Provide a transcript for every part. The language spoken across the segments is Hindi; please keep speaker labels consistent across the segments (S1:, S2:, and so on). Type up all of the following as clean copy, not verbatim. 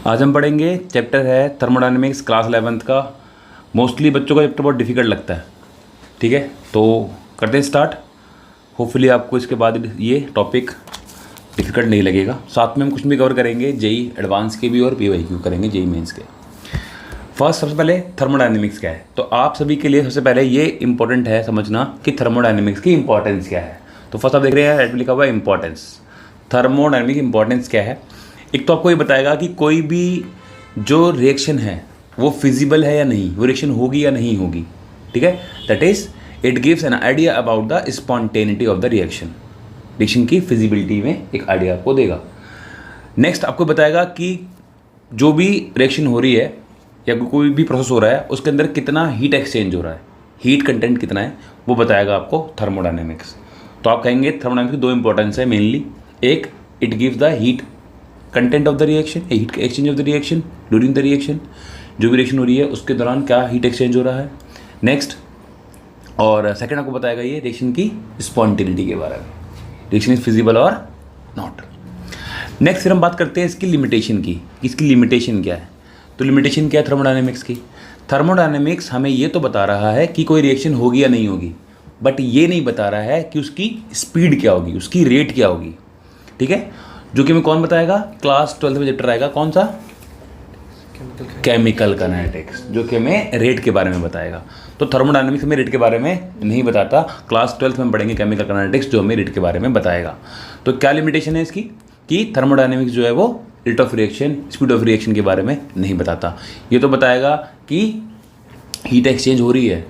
S1: आज हम पढ़ेंगे चैप्टर है थर्मोडायनेमिक्स क्लास 11th का। मोस्टली बच्चों का चैप्टर बहुत डिफ़िकल्ट लगता है, ठीक है। तो करते हैं स्टार्ट। होपफुली आपको इसके बाद ये टॉपिक डिफ़िकल्ट नहीं लगेगा। साथ में हम कुछ भी कवर करेंगे, जेई एडवांस के भी और पीवाईक्यू करेंगे, जेई मेंस के। फर्स्ट सबसे पहले थर्मोडायनेमिक्स क्या है, तो आप सभी के लिए सबसे पहले ये इंपॉर्टेंट है समझना कि थर्मोडायनेमिक्स की इंपॉर्टेंस क्या है। तो फर्स्ट आप देख रहे हैं रेड में लिखा हुआ है इंपॉर्टेंस। थर्मोडायनेमिक इंपॉर्टेंस क्या है, एक तो आपको ये बताएगा कि कोई भी जो रिएक्शन है वो फिजिबल है या नहीं, वो रिएक्शन होगी या नहीं होगी, ठीक है। That is it gives an idea about the spontaneity of the reaction की फिजिबिलिटी में एक आइडिया आपको देगा। नेक्स्ट आपको बताएगा कि जो भी रिएक्शन हो रही है या कोई भी प्रोसेस हो रहा है उसके अंदर कितना हीट एक्सचेंज हो रहा है, हीट कंटेंट कितना है, वो बताएगा आपको थर्मोडायनेमिक्स। तो आप कहेंगे थर्मोडायनेमिक्स की दो इंपॉर्टेंस है मेनली। एक, it gives the heat content of the reaction, heat exchange of the reaction during the reaction, जो भी रिएक्शन हो रही है उसके दौरान क्या हीट एक्सचेंज हो रहा है। नेक्स्ट, और सेकंड आपको बताएगा ये रिएक्शन की स्पॉन्टेनिटी के बारे में, रिएक्शन इज फिजिबल और नॉट। नेक्स्ट फिर हम बात करते हैं इसकी लिमिटेशन की, इसकी लिमिटेशन क्या है। तो लिमिटेशन क्या है थर्मोडायनेमिक्स की, थर्मोडायनेमिक्स हमें ये तो बता रहा है कि कोई रिएक्शन होगी या नहीं होगी, बट ये नहीं बता रहा है कि उसकी स्पीड क्या होगी, उसकी रेट क्या होगी, ठीक है। जो कि हमें कौन बताएगा, क्लास 12 में चैप्टर आएगा, कौन सा, केमिकल काइनेटिक्स, जो कि हमें रेट के बारे में बताएगा। तो थर्मोडायनेमिक्स हमें रेट के बारे में नहीं बताता, क्लास 12 में हम पढ़ेंगे केमिकल काइनेटिक्स जो हमें रेट के बारे में बताएगा। तो क्या लिमिटेशन है इसकी कि थर्मोडायनेमिक्स जो है वो rate of reaction, speed of reaction के बारे में नहीं बताता। ये तो बताएगा कि हीट एक्सचेंज हो रही है,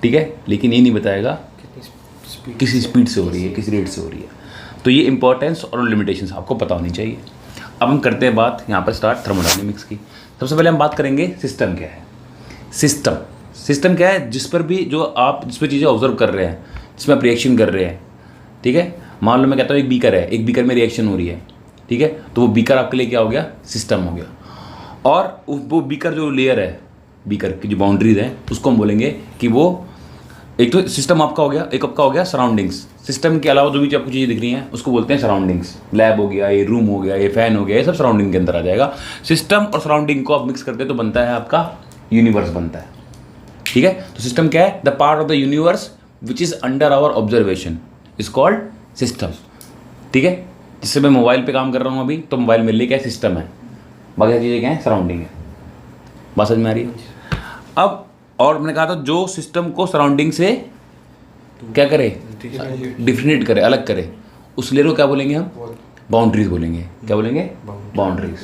S1: ठीक है, लेकिन ये नहीं बताएगा किसी स्पीड से हो रही है, किसी रेट से हो रही है। तो ये इंपॉर्टेंस और लिमिटेशंस आपको पता होनी चाहिए। अब हम करते हैं बात यहाँ पर स्टार्ट थर्मोडायनेमिक्स की। सबसे पहले हम बात करेंगे सिस्टम क्या है। सिस्टम क्या है, जिस पर भी जो आप जिस पर चीज़ें ऑब्जर्व कर रहे हैं, जिसमें आप रिएक्शन कर रहे हैं, ठीक है। मान लो मैं कहता हूँ एक बीकर है, एक बीकर में रिएक्शन हो रही है, ठीक है, तो वो बीकर आपके लिए क्या हो गया, सिस्टम हो गया। और वो बीकर जो लेयर है, बीकर की जो बाउंड्रीज हैं, उसको हम बोलेंगे कि वो एक तो सिस्टम आपका हो गया, एक आपका हो गया सराउंडिंग्स। सिस्टम के अलावा जो भी आपको चीज़ें दिख रही हैं उसको बोलते हैं सराउंडिंग्स। लैब हो गया, ये रूम हो गया, ये फैन हो गया, ये सब सराउंडिंग के अंदर आ जाएगा। सिस्टम और सराउंडिंग को आप मिक्स करते हैं तो बनता है आपका यूनिवर्स बनता है, ठीक है। तो सिस्टम क्या है, the part of the universe which is under our observation is called system, ठीक है। जिससे मैं मोबाइल पे काम कर रहा हूँ अभी, तो मोबाइल मेरे लिए क्या है, सिस्टम है, बाकी चीज़ें क्या है, सराउंडिंग है। बात समझ में आ रही है। अब और मैंने कहा था जो सिस्टम को सराउंडिंग से क्या करे, डिफरेंशिएट करे, अलग करे, उस लेयर को क्या बोलेंगे हम, बाउंड्रीज बोलेंगे। क्या बोलेंगे, बाउंड्रीज,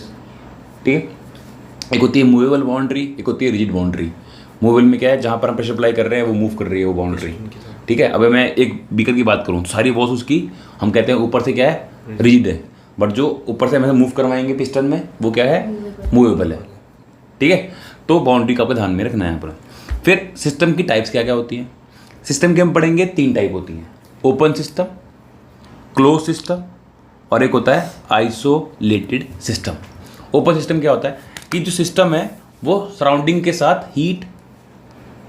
S1: ठीक है। एक होती है मूवेबल बाउंड्री, एक होती है रिजिड बाउंड्री। मूवेबल में क्या है, जहाँ पर हम प्रेशर अप्लाई कर रहे हैं वो मूव कर रही है वो बाउंड्री, ठीक है। अब मैं एक बीकर की बात करूँ, सारी वॉल्स उसकी हम कहते हैं ऊपर से क्या है, रिजिड है, बट जो ऊपर से हमें मूव करवाएंगे पिस्टन में वो क्या है, मूवेबल है, ठीक है। तो बाउंड्री का आपको ध्यान में रखना है यहाँ पर। फिर सिस्टम की टाइप्स क्या क्या होती हैं। सिस्टम के हम पढ़ेंगे 3 टाइप होती हैं, ओपन सिस्टम, क्लोज सिस्टम और एक होता है आइसोलेटेड सिस्टम। ओपन सिस्टम क्या होता है कि जो सिस्टम है वो सराउंडिंग के साथ हीट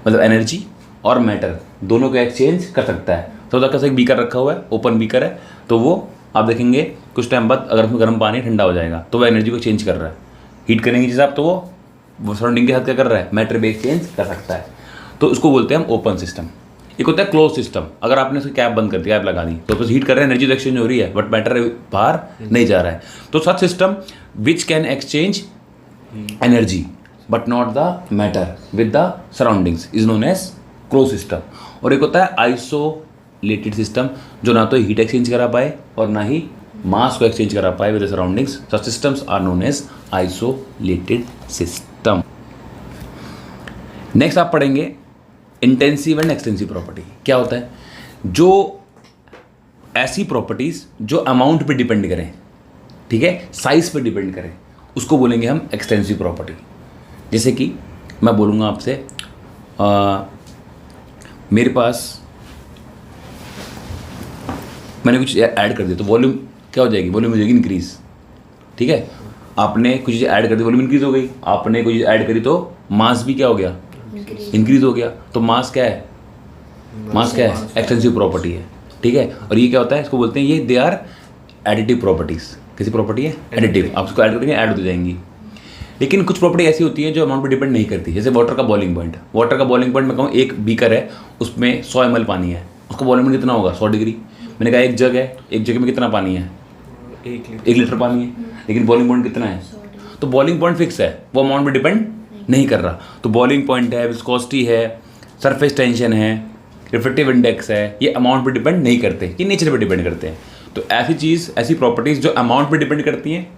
S1: मतलब एनर्जी और मैटर दोनों को एक्सचेंज कर सकता है। तो कैसे एक बीकर रखा हुआ है, ओपन बीकर है, तो वो आप देखेंगे कुछ टाइम बाद अगर उसमें गर्म पानी ठंडा हो जाएगा तो वो एनर्जी को चेंज कर रहा है, हीट करने के हिसाब, तो वो सराउंडिंग के साथ क्या कर रहा है, मैटर भी एक्सचेंज कर सकता है। तो उसको बोलते हैं हम ओपन सिस्टम। एक होता है क्लोज सिस्टम, अगर आपने उसकी कैप बंद कर दी, कैप लगा दी, तो बस हीट कर रहे हैं, एनर्जी तो एक्सचेंज हो रही है बट मैटर बाहर नहीं जा रहा है। तो such system which can exchange energy but not the matter with the surroundings is known as close system. और एक होता है आइसोलेटेड सिस्टम, जो ना तो हीट एक्सचेंज करा पाए और ना ही मास को एक्सचेंज करा पाए with the surroundings. Such systems are known as isolated system. Next आप पढ़ेंगे इंटेंसिव एंड एक्सटेंसिव प्रॉपर्टी। क्या होता है, जो ऐसी प्रॉपर्टीज जो अमाउंट पे डिपेंड करें, ठीक है, साइज पे डिपेंड करें, उसको बोलेंगे हम एक्सटेंसिव प्रॉपर्टी। जैसे कि मैं बोलूँगा आपसे मेरे पास मैंने कुछ ऐड कर दिया तो वॉल्यूम क्या हो जाएगी, वॉल्यूम हो जाएगी इंक्रीज, ठीक है। आपने कुछ चीज़ ऐड कर दी, वॉल्यूम इंक्रीज हो गई। आपने कोई चीज़ ऐड करी तो मास भी क्या हो गया, इंक्रीज हो गया। तो मास क्या है, मास क्या है, एक्सटेंसिव प्रॉपर्टी है, ठीक है। और ये क्या होता है, इसको बोलते हैं ये दे आर एडिटिव प्रॉपर्टीज। कैसी प्रॉपर्टी है? एडिटिव। आप उसको ऐड करेंगे, ऐड होती जाएंगी। लेकिन कुछ प्रॉपर्टी ऐसी होती है जो अमाउंट पर डिपेंड नहीं करती, जैसे वाटर का बॉइलिंग पॉइंट। वाटर का बॉइलिंग पॉइंट मैं कहूँ एक बीकर है, उसमें 100 ml पानी है, उसका बॉइलिंग पॉइंट कितना होगा? 100 डिग्री। मैंने कहा एक जग है, एक जग में कितना पानी है? 1 लीटर पानी है, लेकिन बॉइलिंग पॉइंट कितना है? तो बॉइलिंग पॉइंट फिक्स है, वो अमाउंट पे डिपेंड नहीं कर रहा। तो बॉइलिंग पॉइंट है, विस्कोसिटी है, सरफेस टेंशन है, रिफ्रैक्टिव इंडेक्स है, ये अमाउंट पे डिपेंड नहीं करते, ये नेचर पे डिपेंड करते हैं। तो ऐसी चीज़, ऐसी प्रॉपर्टीज़ जो अमाउंट पे डिपेंड करती हैं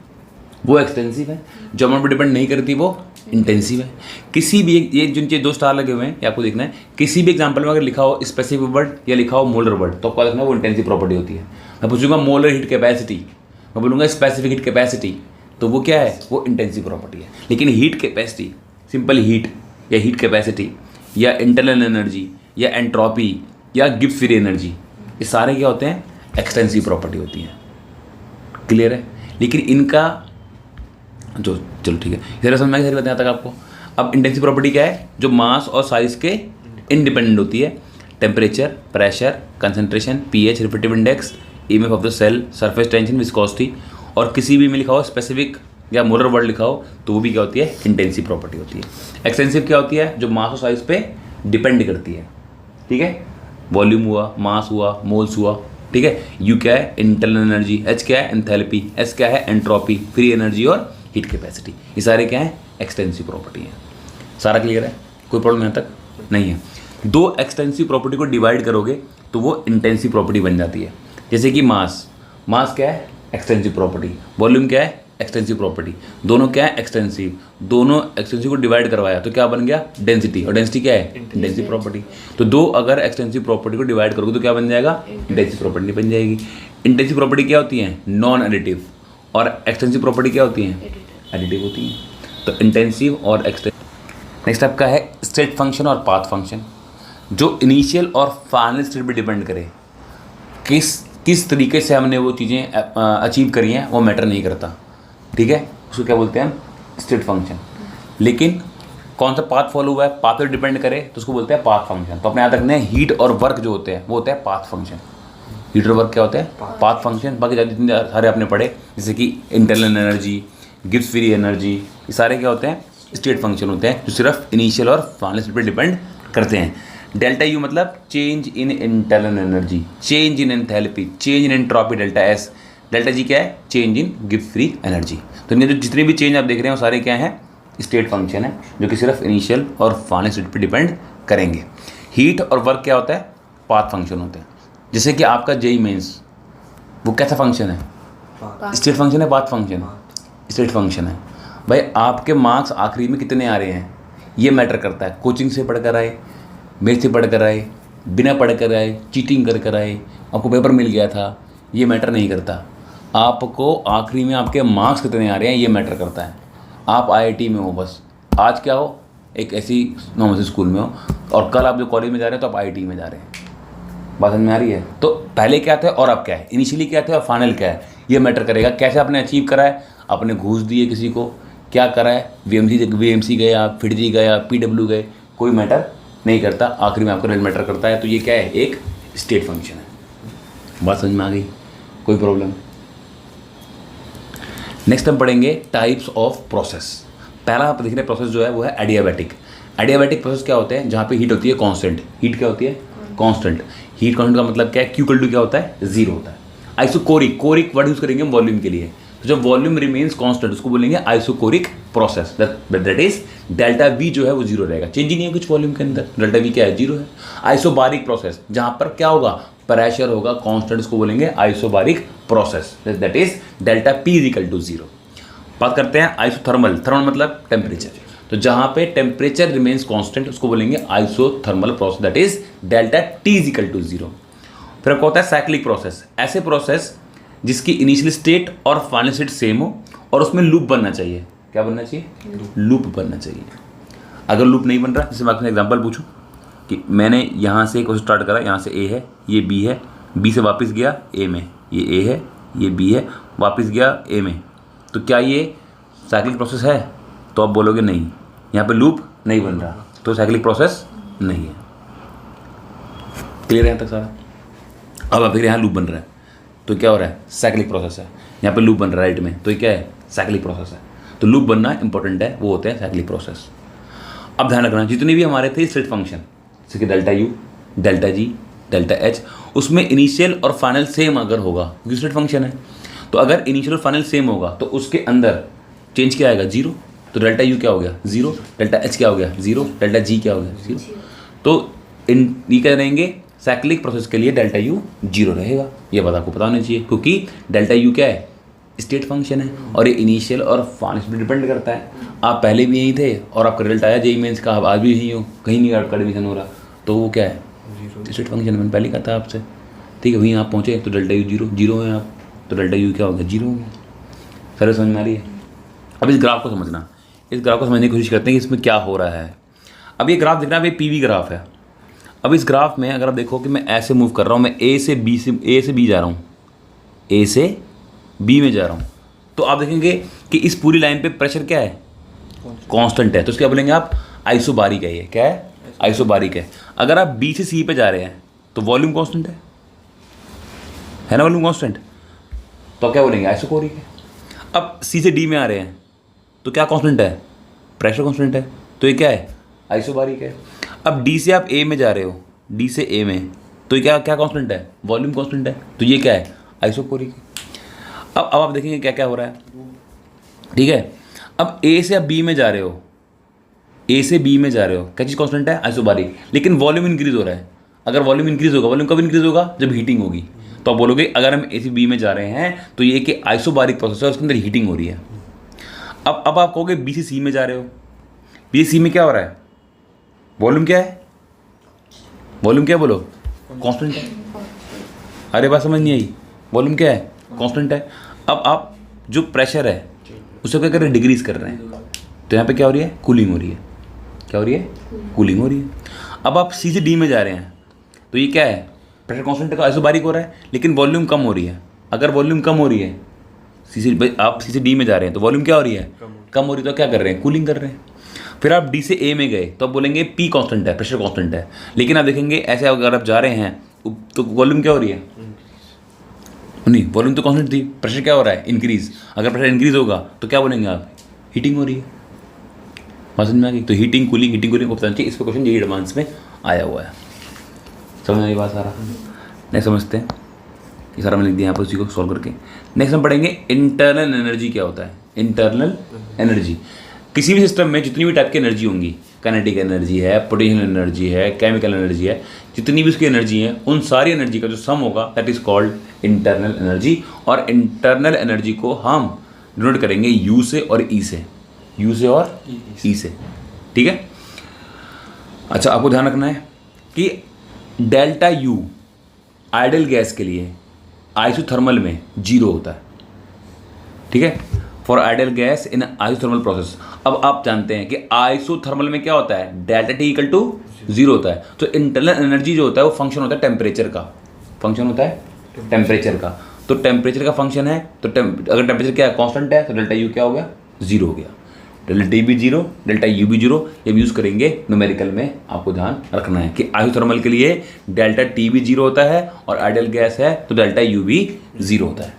S1: वो एक्सटेंसिव है, जो अमाउंट पे डिपेंड नहीं करती वो इंटेंसिव है। किसी भी ये जिनके 2 स्टार लगे हुए हैं, ये आपको देखना है, किसी भी एग्जाम्पल में अगर लिखा हो स्पेसिफिक वर्ड या लिखा हो मोलर वर्ड, तो आपको देखना है वो इंटेंसिव प्रॉपर्टी होती है। मैं पूछूंगा मोलर हीट कैपेसिटी, मैं बोलूँगा स्पेसिफिक हीट कैपेसिटी, तो वो क्या है? वो इंटेंसिव प्रॉपर्टी है। लेकिन हीट कैपेसिटी, सिंपल हीट या हीट कैपेसिटी या इंटरनल एनर्जी या एंट्रोपी या गिब्स फ्री एनर्जी, ये सारे क्या होते हैं? एक्सटेंसिव प्रॉपर्टी होती हैं। क्लियर है? लेकिन इनका जो, चलो ठीक है, इधर समझ में सारी बातें आता है आपको। अब इंटेंसिव प्रॉपर्टी क्या है? जो मास और साइज के इंडिपेंडेंट होती है। Temperature, pressure, concentration, pH, refractive index, EMF of the cell, surface tension, viscosity, और किसी भी में लिखा हो स्पेसिफिक या मोलर वर्ड लिखा हो तो वो भी क्या होती है? इंटेंसिव प्रॉपर्टी होती है। एक्सटेंसिव क्या होती है? जो मास और साइज पे डिपेंड करती है। ठीक है? वॉल्यूम हुआ, मास हुआ, मोल्स हुआ। ठीक है? यू क्या है? इंटरनल एनर्जी, एच क्या है? एंथैल्पी, एस क्या है? एंट्रोपी, फ्री एनर्जी और हीट कैपेसिटी। ये सारे क्या है? एक्सटेंसिव प्रॉपर्टी है। सारा क्लियर है? कोई प्रॉब्लम यहाँ तक नहीं है। 2 एक्सटेंसिव प्रॉपर्टी को डिवाइड करोगे तो वो इंटेंसिव प्रॉपर्टी बन जाती है। जैसे कि मास, मास क्या है? Extensive property. वॉल्यूम क्या है? Extensive property. दोनों क्या है? एक्सटेंसिव। दोनों एक्सटेंसिव को डिवाइड करवाया तो क्या बन गया? डेंसिटी। और डेंसिटी क्या है? Intensive property. तो 2 अगर एक्सटेंसिव प्रॉपर्टी को डिवाइड करोगे तो क्या बन जाएगा? इंटेंसिव प्रॉपर्टी बन जाएगी। इंटेंसिव प्रॉपर्टी क्या होती है? Non additive. और एक्सटेंसिव प्रॉपर्टी क्या होती है? एडिटिव होती है। तो इंटेंसिव और एक्सटेंसिव। नेक्स्ट आपका है स्टेट फंक्शन और पाथ फंक्शन, जो इनिशियल और फाइनल स्टेट पे डिपेंड करे। किस तरीके से हमने वो चीज़ें अचीव करी हैं वो मैटर नहीं करता। ठीक है? उसको क्या बोलते हैं हम? State function. लेकिन कौन सा पाथ फॉलो हुआ है, पाथ पर डिपेंड करे तो उसको बोलते हैं पाथ फंक्शन। तो अपने याद रखना है हीट और वर्क जो होते हैं वो होता है पाथ फंक्शन। हीट और वर्क क्या होता है? Path function. बाकी जितने सारे आपने पढ़े, जैसे कि internal energy, Gibbs free energy, ये सारे क्या होते हैं? स्टेट फंक्शन होते हैं, जो सिर्फ इनिशियल और फाइनल स्टेट पर डिपेंड करते हैं। डेल्टा यू मतलब change in internal energy, change in enthalpy, change in entropy. Delta S, delta G क्या है? चेंज इन गिब्स फ्री एनर्जी। तो इनके जो जितने भी चेंज आप देख रहे हैं वो सारे क्या हैं? स्टेट फंक्शन है, जो कि सिर्फ इनिशियल और फाइनल स्टेट पर डिपेंड करेंगे। हीट और वर्क क्या होता है? पाथ फंक्शन होते हैं। जैसे कि आपका जेई मेंस, वो कैसा फंक्शन है? स्टेट फंक्शन है, पाथ फंक्शन? स्टेट फंक्शन है। भाई आपके मार्क्स आखिरी में कितने आ रहे हैं ये मैटर करता है। कोचिंग से पढ़कर आए, मेरे से पढ़कर आए, बिना पढ़कर आए, चीटिंग कर कर आए, आपको पेपर मिल गया था, ये मैटर नहीं करता। आपको आखिरी में आपके मार्क्स कितने आ रहे हैं ये मैटर करता है। आप आईआईटी में हो, बस आज क्या हो? एक ऐसी नॉर्मल स्कूल में हो, और कल आप जो कॉलेज में जा रहे हैं तो आप आईआईटी में जा रहे हैं। बात समझ में आ रही है? तो पहले क्या था और अब क्या है, इनिशियली क्या था और फाइनल क्या है, ये मैटर करेगा। कैसे आपने अचीव करा है, आपने घूस दिए किसी को, क्या करा है, वीएमसी गए आप, फिडजी गए आप, पीडब्ल्यू गए, कोई मैटर नहीं करता। आखिरी में आपका रिजल्ट मैटर करता है। तो ये क्या है, एक स्टेट फंक्शन है। बात समझ में आ गई? कोई प्रॉब्लम? नेक्स्ट हम पढ़ेंगे टाइप्स ऑफ प्रोसेस। पहला आप देख रहे हैं प्रोसेस जो है वो है एडियाबैटिक। एडियाबैटिक प्रोसेस क्या होते हैं, जहाँ पे हीट होती है कांस्टेंट। हीट क्या होती है? कांस्टेंट। हीट कांस्टेंट का मतलब क्या है, क्यू इक्वल टू क्या होता है, जीरो होता है। आइसोकोरिक, कोरिक वर्ड यूज करेंगे हम वॉल्यूम के लिए। तो जब वॉल्यूम रिमेन्स कांस्टेंट उसको बोलेंगे isochoric process. That is delta we जो है वो जीरो रहेगा, चेंज ही नहीं है कुछ वॉल्यूम के अंदर, डेल्टा वी क्या है, जीरो है। आइसोबारिक प्रोसेस, जहाँ पर क्या होगा, प्रेशर होगा कांस्टेंट, उसको बोलेंगे isobaric process. That is delta P is equal to zero. बात करते हैं आइसोथर्मल। थर्मल मतलब टेम्परेचर, तो जहाँ पे टेम्परेचर रिमेन्स कांस्टेंट उसको बोलेंगे isothermal process. That is delta T is equal to zero. फिर आपको होता है साइक्लिक प्रोसेस। ऐसे प्रोसेस जिसकी इनिशियल स्टेट और फाइनल स्टेट सेम हो और उसमें लूप बनना चाहिए। क्या बनना चाहिए? लूप बनना चाहिए। अगर लूप नहीं बन रहा, जैसे मैं आपसे एग्जांपल पूछूं कि मैंने यहाँ से क्वेश्चन स्टार्ट करा, यहाँ से ए है, ये बी है, बी से वापस गया ए में, ये ए है, ये बी है, वापस गया ए में, तो क्या ये साइक्लिक प्रोसेस है? तो आप बोलोगे नहीं, यहाँ पे लूप नहीं बन रहा, तो साइक्लिक प्रोसेस नहीं है। क्लियर है यहाँ तक सारा? अब आप देख रहे हैं यहाँ लूप बन रहा है। तो क्या हो रहा है, साइक्लिक प्रोसेस है। यहाँ पे लूप बन रहा है राइट में, तो ये क्या है, साइक्लिक प्रोसेस है। तो लूप बनना इंपॉर्टेंट है, वो होते हैं साइक्लिक प्रोसेस। अब ध्यान रखना, जितने भी हमारे थे स्टेट फंक्शन, जैसे कि delta U, delta G, delta H, उसमें इनिशियल और फाइनल सेम अगर होगा, क्योंकि स्टेट फंक्शन है, तो अगर इनिशियल और फाइनल सेम होगा तो उसके अंदर चेंज क्या आएगा, जीरो। तो डेल्टा यू क्या हो गया, जीरो, डेल्टा एच क्या हो गया, जीरो, डेल्टा जी क्या हो गया, जीरो। तो ये क्या रहेंगे, साइक्लिक प्रोसेस के लिए डेल्टा यू जीरो रहेगा। ये बात आपको पता होना चाहिए, क्योंकि डेल्टा यू क्या है, स्टेट फंक्शन है, और ये इनिशियल और फाइनल पर डिपेंड करता है। आप पहले भी यहीं थे और आपका रिजल्ट आया जेईई मेंस का, आप आज भी यहीं हो, कहीं नहीं आपका एडमिशन हो रहा, तो वो क्या है, स्टेट फंक्शन। मैंने पहले कहा था आपसे, ठीक है। वहीं आप पहुँचे तो डेल्टा यू जीरो, जीरो है आप, तो डेल्टा यू क्या हो गया, जीरो हो गया। सर समझ में आ रही है? अब इस ग्राफ को समझना, इस ग्राफ को समझने की कोशिश करते हैं कि इसमें क्या हो रहा है। अब ये ग्राफ दिख रहा है, ये पीवी ग्राफ है। अब इस ग्राफ में अगर आप देखो कि मैं ऐसे मूव कर रहा हूँ, मैं ए से बी जा रहा हूँ, ए से बी में जा रहा हूँ, तो आप देखेंगे कि इस पूरी लाइन पे प्रेशर क्या है, कांस्टेंट है। तो क्या बोलेंगे आप, आइसोबारिक है। ये क्या है, आइसोबारिक है। अगर आप बी से सी पे जा रहे हैं तो वॉल्यूम कांस्टेंट है ना, वॉल्यूम कांस्टेंट, तो क्या बोलेंगे, आइसोकोरिक है। अब सी से डी में आ रहे हैं तो क्या कांस्टेंट है, प्रेशर कांस्टेंट है, तो ये क्या है, आइसोबारिक है। अब डी से आप ए में जा रहे हो, डी से ए में, तो ये क्या क्या कांस्टेंट है, वॉल्यूम कांस्टेंट है, तो ये क्या है, आइसोकोरिक है। अब आप देखेंगे क्या क्या हो रहा है, ठीक है। अब ए से आप बी में जा रहे हो, ए से बी में जा रहे हो, क्या चीज़ कांस्टेंट है, आइसोबारिक, लेकिन वॉल्यूम इंक्रीज हो रहा है। अगर वॉल्यूम इंक्रीज होगा, वॉल्यूम कब इंक्रीज होगा, जब हीटिंग होगी। तो आप बोलोगे अगर हम ए से बी में जा रहे हैं तो ये कि आइसोबारिक प्रोसेस है, उसके अंदर हीटिंग हो रही है। अब आप कहोगे बी से सी में जा रहे हो, बी से सी में क्या हो रहा है, वॉल्यूम क्या है, वॉल्यूम क्या बोलो, कांस्टेंट है। अरे बात समझ नहीं आई, वॉल्यूम क्या है, कांस्टेंट है। अब आप जो प्रेशर है उसे क्या कर रहे हैं, डिक्रीज कर रहे हैं, तो यहाँ पे क्या हो रही है, कूलिंग हो रही है। क्या हो रही है, कूलिंग हो रही है। अब आप सी से डी में जा रहे हैं तो ये क्या है, प्रेशर कांस्टेंट का आइसोबारिक हो रहा है, लेकिन वॉल्यूम कम हो रही है। अगर वॉल्यूम कम हो रही है, आप सी से डी में जा रहे हैं तो वॉल्यूम क्या हो रही है, कम हो रही है, तो क्या कर रहे हैं, कूलिंग कर रहे हैं। फिर आप डी से ए में गए तो आप बोलेंगे पी कांस्टेंट है, प्रेशर कांस्टेंट है, लेकिन आप देखेंगे ऐसे अगर आप जा रहे हैं तो वॉल्यूम क्या हो रही है, नहीं, वॉल्यूम तो कांस्टेंट थी, प्रेशर क्या हो रहा है, इंक्रीज। अगर प्रेशर इंक्रीज होगा तो क्या बोलेंगे आप, हीटिंग हो रही है। समझ में आ गई? तो हीटिंग कूलिंग को पता चाहिए। इस पर क्वेश्चन यही एडवांस में आया हुआ है। समझ में आई बात सारा? नहीं समझते हैं, ये सारा मैंने लिख दिया यहाँ पर उसी को सॉल्व करके। नेक्स्ट हम पढ़ेंगे इंटरनल एनर्जी क्या होता है। इंटरनल एनर्जी, किसी भी सिस्टम में जितनी भी टाइप की एनर्जी होंगी, काइनेटिक एनर्जी है, पोटेंशियल एनर्जी है, केमिकल एनर्जी है, जितनी भी उसकी एनर्जी है, उन सारी एनर्जी का जो सम होगा that is called internal energy. और इंटरनल एनर्जी को हम डिनोट करेंगे यू से और ई से, यू से और ई से, ठीक है। अच्छा, आपको ध्यान रखना है कि डेल्टा यू आइडल गैस के लिए आइसोथर्मल में 0 होता है, ठीक है, for idol gas in isothermal process. अब आप जानते हैं कि आइसोथर्मल में क्या होता है, डेल्टा टी इक्वल टू 0 होता है। तो इंटरनल एनर्जी जो होता है वो फंक्शन होता है टेम्परेचर का, फंक्शन होता है टेम्परेचर का। तो टेम्परेचर का फंक्शन है, तो अगर टेम्परेचर क्या है, कांस्टेंट है, तो डेल्टा यू क्या हो गया, 0 हो गया। डेल्टा टी भी 0, डेल्टा यू भी 0। ये यूज़ करेंगे न्यूमेरिकल में, आपको ध्यान रखना है कि आइसोथर्मल के लिए डेल्टा टी भी 0 होता है और आइडल गैस है तो डेल्टा यू भी 0 होता है।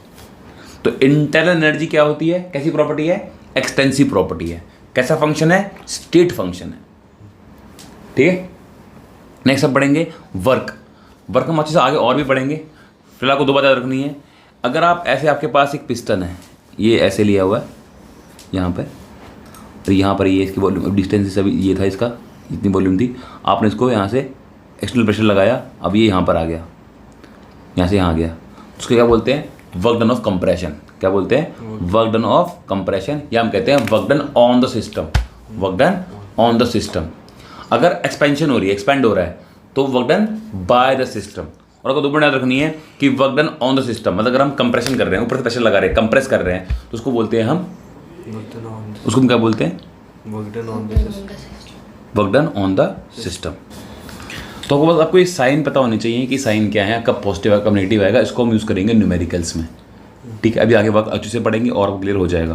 S1: तो इंटरनल एनर्जी क्या होती है, कैसी प्रॉपर्टी है, एक्सटेंसिव प्रॉपर्टी है। कैसा फंक्शन है, स्टेट फंक्शन है, ठीक है। नेक्स्ट हम पढ़ेंगे वर्क। वर्क हम अच्छे से आगे और भी पढ़ेंगे, फिलहाल को 2 बात याद रखनी है। अगर आप ऐसे, आपके पास एक पिस्टन है, ये ऐसे लिया हुआ है यहाँ पे, तो यहाँ पर ये इसकी वॉल्यूम डिस्टेंस अभी ये था, इसका इतनी वॉल्यूम थी, आपने इसको यहाँ से एक्सटर्नल प्रेशर लगाया, अब ये यहाँ पर आ गया, यहाँ से यहाँ आ गया, उसको क्या बोलते हैं, वर्क डन ऑफ कंप्रेशन। क्या बोलते हैं, वर्क डन ऑफ कंप्रेशन, या हम कहते हैं work done on the system, work done on the system. अगर एक्सपेंशन हो रही है, एक्सपेंड हो रहा है, तो work done by the system. और अगर 2 बात याद रखनी है कि work done on the system, मतलब अगर हम कंप्रेशन कर रहे हैं, ऊपर से प्रेशर लगा रहे हैं, कंप्रेस कर रहे हैं, तो उसको बोलते हैं हम, उसको हम क्या बोलते हैं, work done on the system. तो बस आपको ये साइन पता होनी चाहिए कि साइन क्या है, कब पॉजिटिव आएगा, कब नेगेटिव आएगा, इसको हम यूज़ करेंगे न्यूमेरिकल्स में, ठीक है। अभी आगे वक्त अच्छे से पढ़ेंगे और क्लियर हो जाएगा।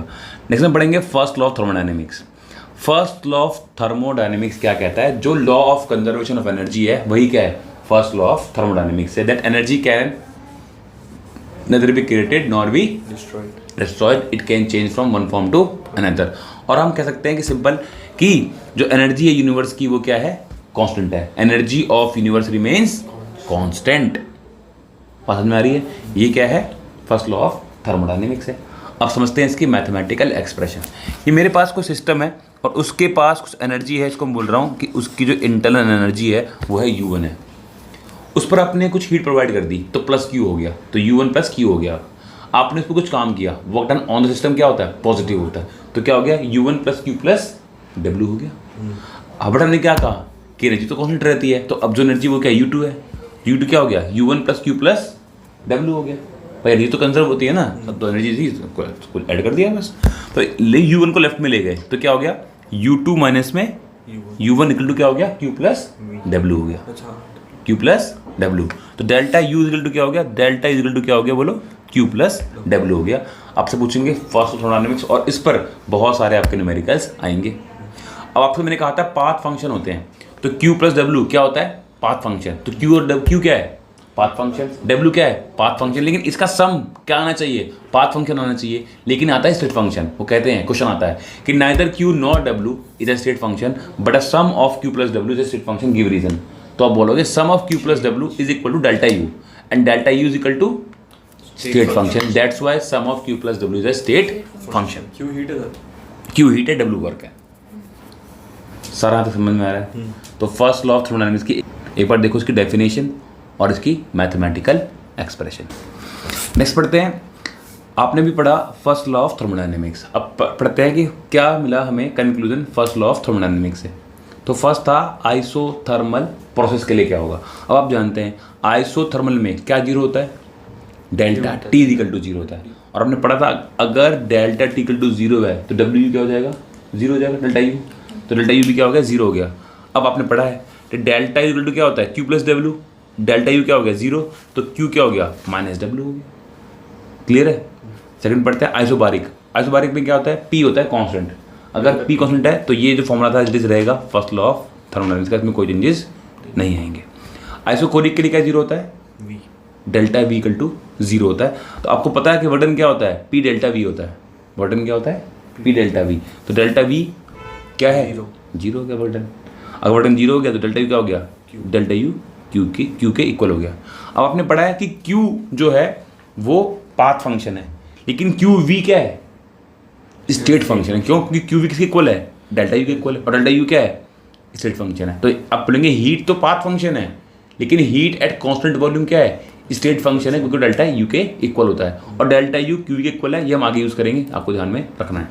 S1: नेक्स्ट में पढ़ेंगे first law of thermodynamics. First law of thermodynamics क्या कहता है, जो law of conservation of energy है वही क्या है, फर्स्ट लॉ ऑफ थर्मोडायनेमिक्स है, that energy can neither be created nor be
S2: destroyed.
S1: it can change from one form to another. और हम कह सकते हैं कि सिंपल कि जो एनर्जी है यूनिवर्स की वो क्या है, कांस्टेंट है. Energy of universe remains constant. समझ में आ रही है? ये क्या है, फर्स्ट लॉ ऑफ थर्मोडायनेमिक्स है. अब समझते हैं इसकी मैथमेटिकल एक्सप्रेशन. ये मेरे पास कोई सिस्टम है और उसके पास कुछ एनर्जी है, इसको मैं बोल रहा हूँ कि उसकी जो इंटरनल एनर्जी है वो है U1 है. उस पर आपने कुछ हीट प्रोवाइड कर दी तो प्लस क्यू हो गया, तो U1 प्लस क्यू हो गया. आपने उस पर कुछ काम किया, work done on the system क्या होता है, पॉजिटिव होता है. तो क्या हो गया, U1 plus Q plus W हो गया. अब हमने क्या कहा कि एनर्जी तो कॉन्स्टेंट रहती है, तो अब जो एनर्जी वो क्या U2 है. U2 क्या हो गया, U1 plus Q plus W हो गया. भाई एनर्जी तो कंजर्व होती है ना, अब तो एनर्जी कुछ ऐड कर दिया बस. तो ले U1 को लेफ्ट में ले गए तो क्या हो गया, U2 माइनस में U1 इक्वल टू क्या हो गया, Q प्लस W हो गया. Q plus W. तो डेल्टा U इक्वल टू क्या हो गया, डेल्टा इक्वल टू क्या हो गया बोलो, Q प्लस W हो गया. आपसे पूछेंगे फर्स्ट थर्मोडायनेमिक्स और इस पर बहुत सारे आपके न्यूमेरिकल्स आएंगे. अब आपसे मैंने कहा था पाथ फंक्शन होते हैं, तो Q प्लस W क्या होता है, पाथ फंक्शन. तो Q और Q क्या है, पाथ फंक्शन. W क्या है, पाथ फंक्शन. लेकिन इसका सम क्या आना चाहिए, पाथ फंक्शन आना चाहिए. लेकिन आता है स्टेट फंक्शन. वो कहते हैं, क्वेश्चन आता है कि neither Q nor W is a state function but a sum of Q plus W is a state function, give reason. तो आप बोलोगे sum of Q plus W is equal to delta U and delta U is equal to state function. That's why sum of Q plus W is a state function. Q heat है, W वर्क है. सारा तो समझ में आ रहा है. तो फर्स्ट लॉ ऑफ थर्मोडायनेमिक्स की एक बार देखो इसकी डेफिनेशन और इसकी मैथमेटिकल एक्सप्रेशन. नेक्स्ट पढ़ते हैं. आपने भी पढ़ा फर्स्ट लॉ ऑफ थर्मोडायनेमिक्स. अब पढ़ते हैं कि क्या मिला हमें conclusion first law of thermodynamics से. तो फर्स्ट था आइसोथर्मल प्रोसेस के लिए क्या होगा. अब आप जानते हैं आइसोथर्मल में क्या जीरो होता है, delta T equal to zero होता है. और हमने पढ़ा था अगर delta T equal to zero है तो W क्या हो जाएगा, जीरो हो जाएगा, डेल्टा U. तो डेल्टा U भी क्या हो गया, जीरो हो गया. अब आपने पढ़ा है कि डेल्टा इक्वल टू क्या होता है, Q plus W. Delta U क्या हो गया, जीरो, तो Q क्या हो गया, माइनस W हो गया. क्लियर है. सेकंड पढ़ते हैं आइसोबारिक. आइसोबारिक में क्या होता है, P होता है कांस्टेंट. अगर P कांस्टेंट है तो ये जो फॉर्मूला था इट रहेगा फर्स्ट लॉ ऑफ थर्मोडायनेमिक्स का, इसमें कोई चेंजेस नहीं आएंगे. आइसोकोरिक के लिए क्या जीरो होता है, delta V equal to zero होता है. तो आपको पता है कि वर्डन क्या होता है, P डेल्टा V होता है. वर्डन क्या होता है, P डेल्टा V. तो डेल्टा V क्या है, जीरो हो गया वर्डन. अगर वर्डन जीरो हो गया तो डेल्टा U क्या हो गया, डेल्टा U Q के इक्वल हो गया. अब आपने पढ़ा है कि Q जो है वो पाथ फंक्शन है, लेकिन QV क्या है, स्टेट फंक्शन है. क्यों, क्योंकि QV किसके इक्वल है, डेल्टा U के इक्वल है. और डेल्टा U क्या है, स्टेट फंक्शन है. तो आप बोलेंगे हीट तो पाथ फंक्शन है, लेकिन हीट एट कांस्टेंट वॉल्यूम क्या है, स्टेट फंक्शन है, क्योंकि डेल्टा U के इक्वल होता है. और डेल्टा U QV के इक्वल है, ये हम आगे यूज करेंगे, आपको ध्यान में रखना है.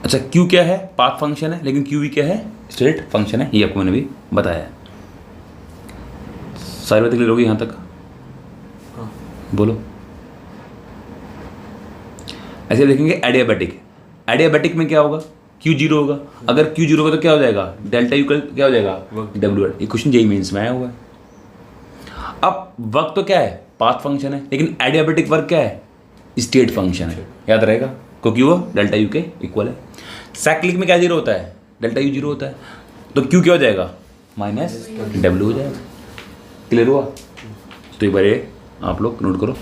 S1: अच्छा, Q क्या है, पाथ फंक्शन है, लेकिन QV क्या है, स्टेट फंक्शन है. ये आपको मैंने भी बताया है. सारी बातें क्लियर होगी यहाँ तक, बोलो. ऐसे देखेंगे एडियाबैटिक. एडियाबैटिक में क्या होगा, Q जीरो होगा. अगर Q जीरो होगा तो क्या हो जाएगा, डेल्टा U क्या हो जाएगा, W. ये क्वेश्चन जेईई मेंस में आया हुआ है. अब वर्क तो क्या है, पाथ फंक्शन है, लेकिन एडियाबैटिक वर्क क्या है, स्टेट फंक्शन है. याद रहेगा, क्योंकि वो डेल्टा U के इक्वल है. साइक्लिक में क्या जीरो होता है, डेल्टा U जीरो होता है. तो Q क्या हो जाएगा, माइनस W हो जाएगा. क्लियर हुआ. तो एक बार ये आप लोग नोट करो.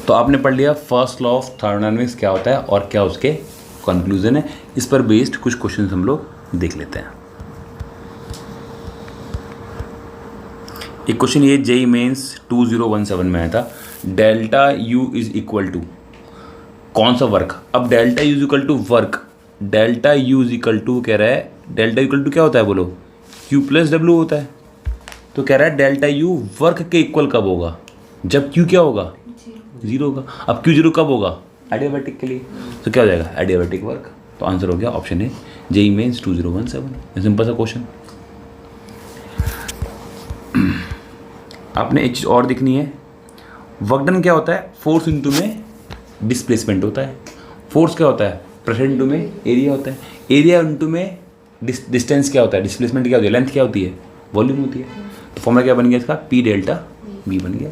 S1: तो आपने पढ़ लिया फर्स्ट लॉ ऑफ थर्मोडायनेमिक्स क्या होता है और क्या उसके कंक्लूजन है. इस पर बेस्ड कुछ क्वेश्चन हम लोग देख लेते हैं. एक क्वेश्चन ये जेईई मेंस 2017 में आया था. Delta U is equal to कौन सा वर्क. अब delta U is equal to work, delta U is equal to कह रहा है, डेल्टा इक्वल टू क्या होता है बोलो, Q प्लस W होता है. तो कह रहा है डेल्टा U वर्क के इक्वल कब होगा, जब Q क्या होगा, जीरो होगा. अब Q जीरो कब होगा, एडियाबैटिक के लिए. तो क्या हो जाएगा, एडियाबैटिक वर्क. तो आंसर हो गया option A, JEE mains 2017. Simple सा क्वेश्चन. आपने एक चीज़ और दिखनी है. वर्क डन क्या होता है, फोर्स इनटू में डिस्प्लेसमेंट होता है. फोर्स क्या होता है, प्रेशर इनटू में एरिया होता है. एरिया इनटू में डिस्टेंस क्या होता है, डिस्प्लेसमेंट क्या होती है, लेंथ क्या होती है, वॉल्यूम होती है. तो फॉर्मूला क्या बन गया इसका, P डेल्टा V बन गया.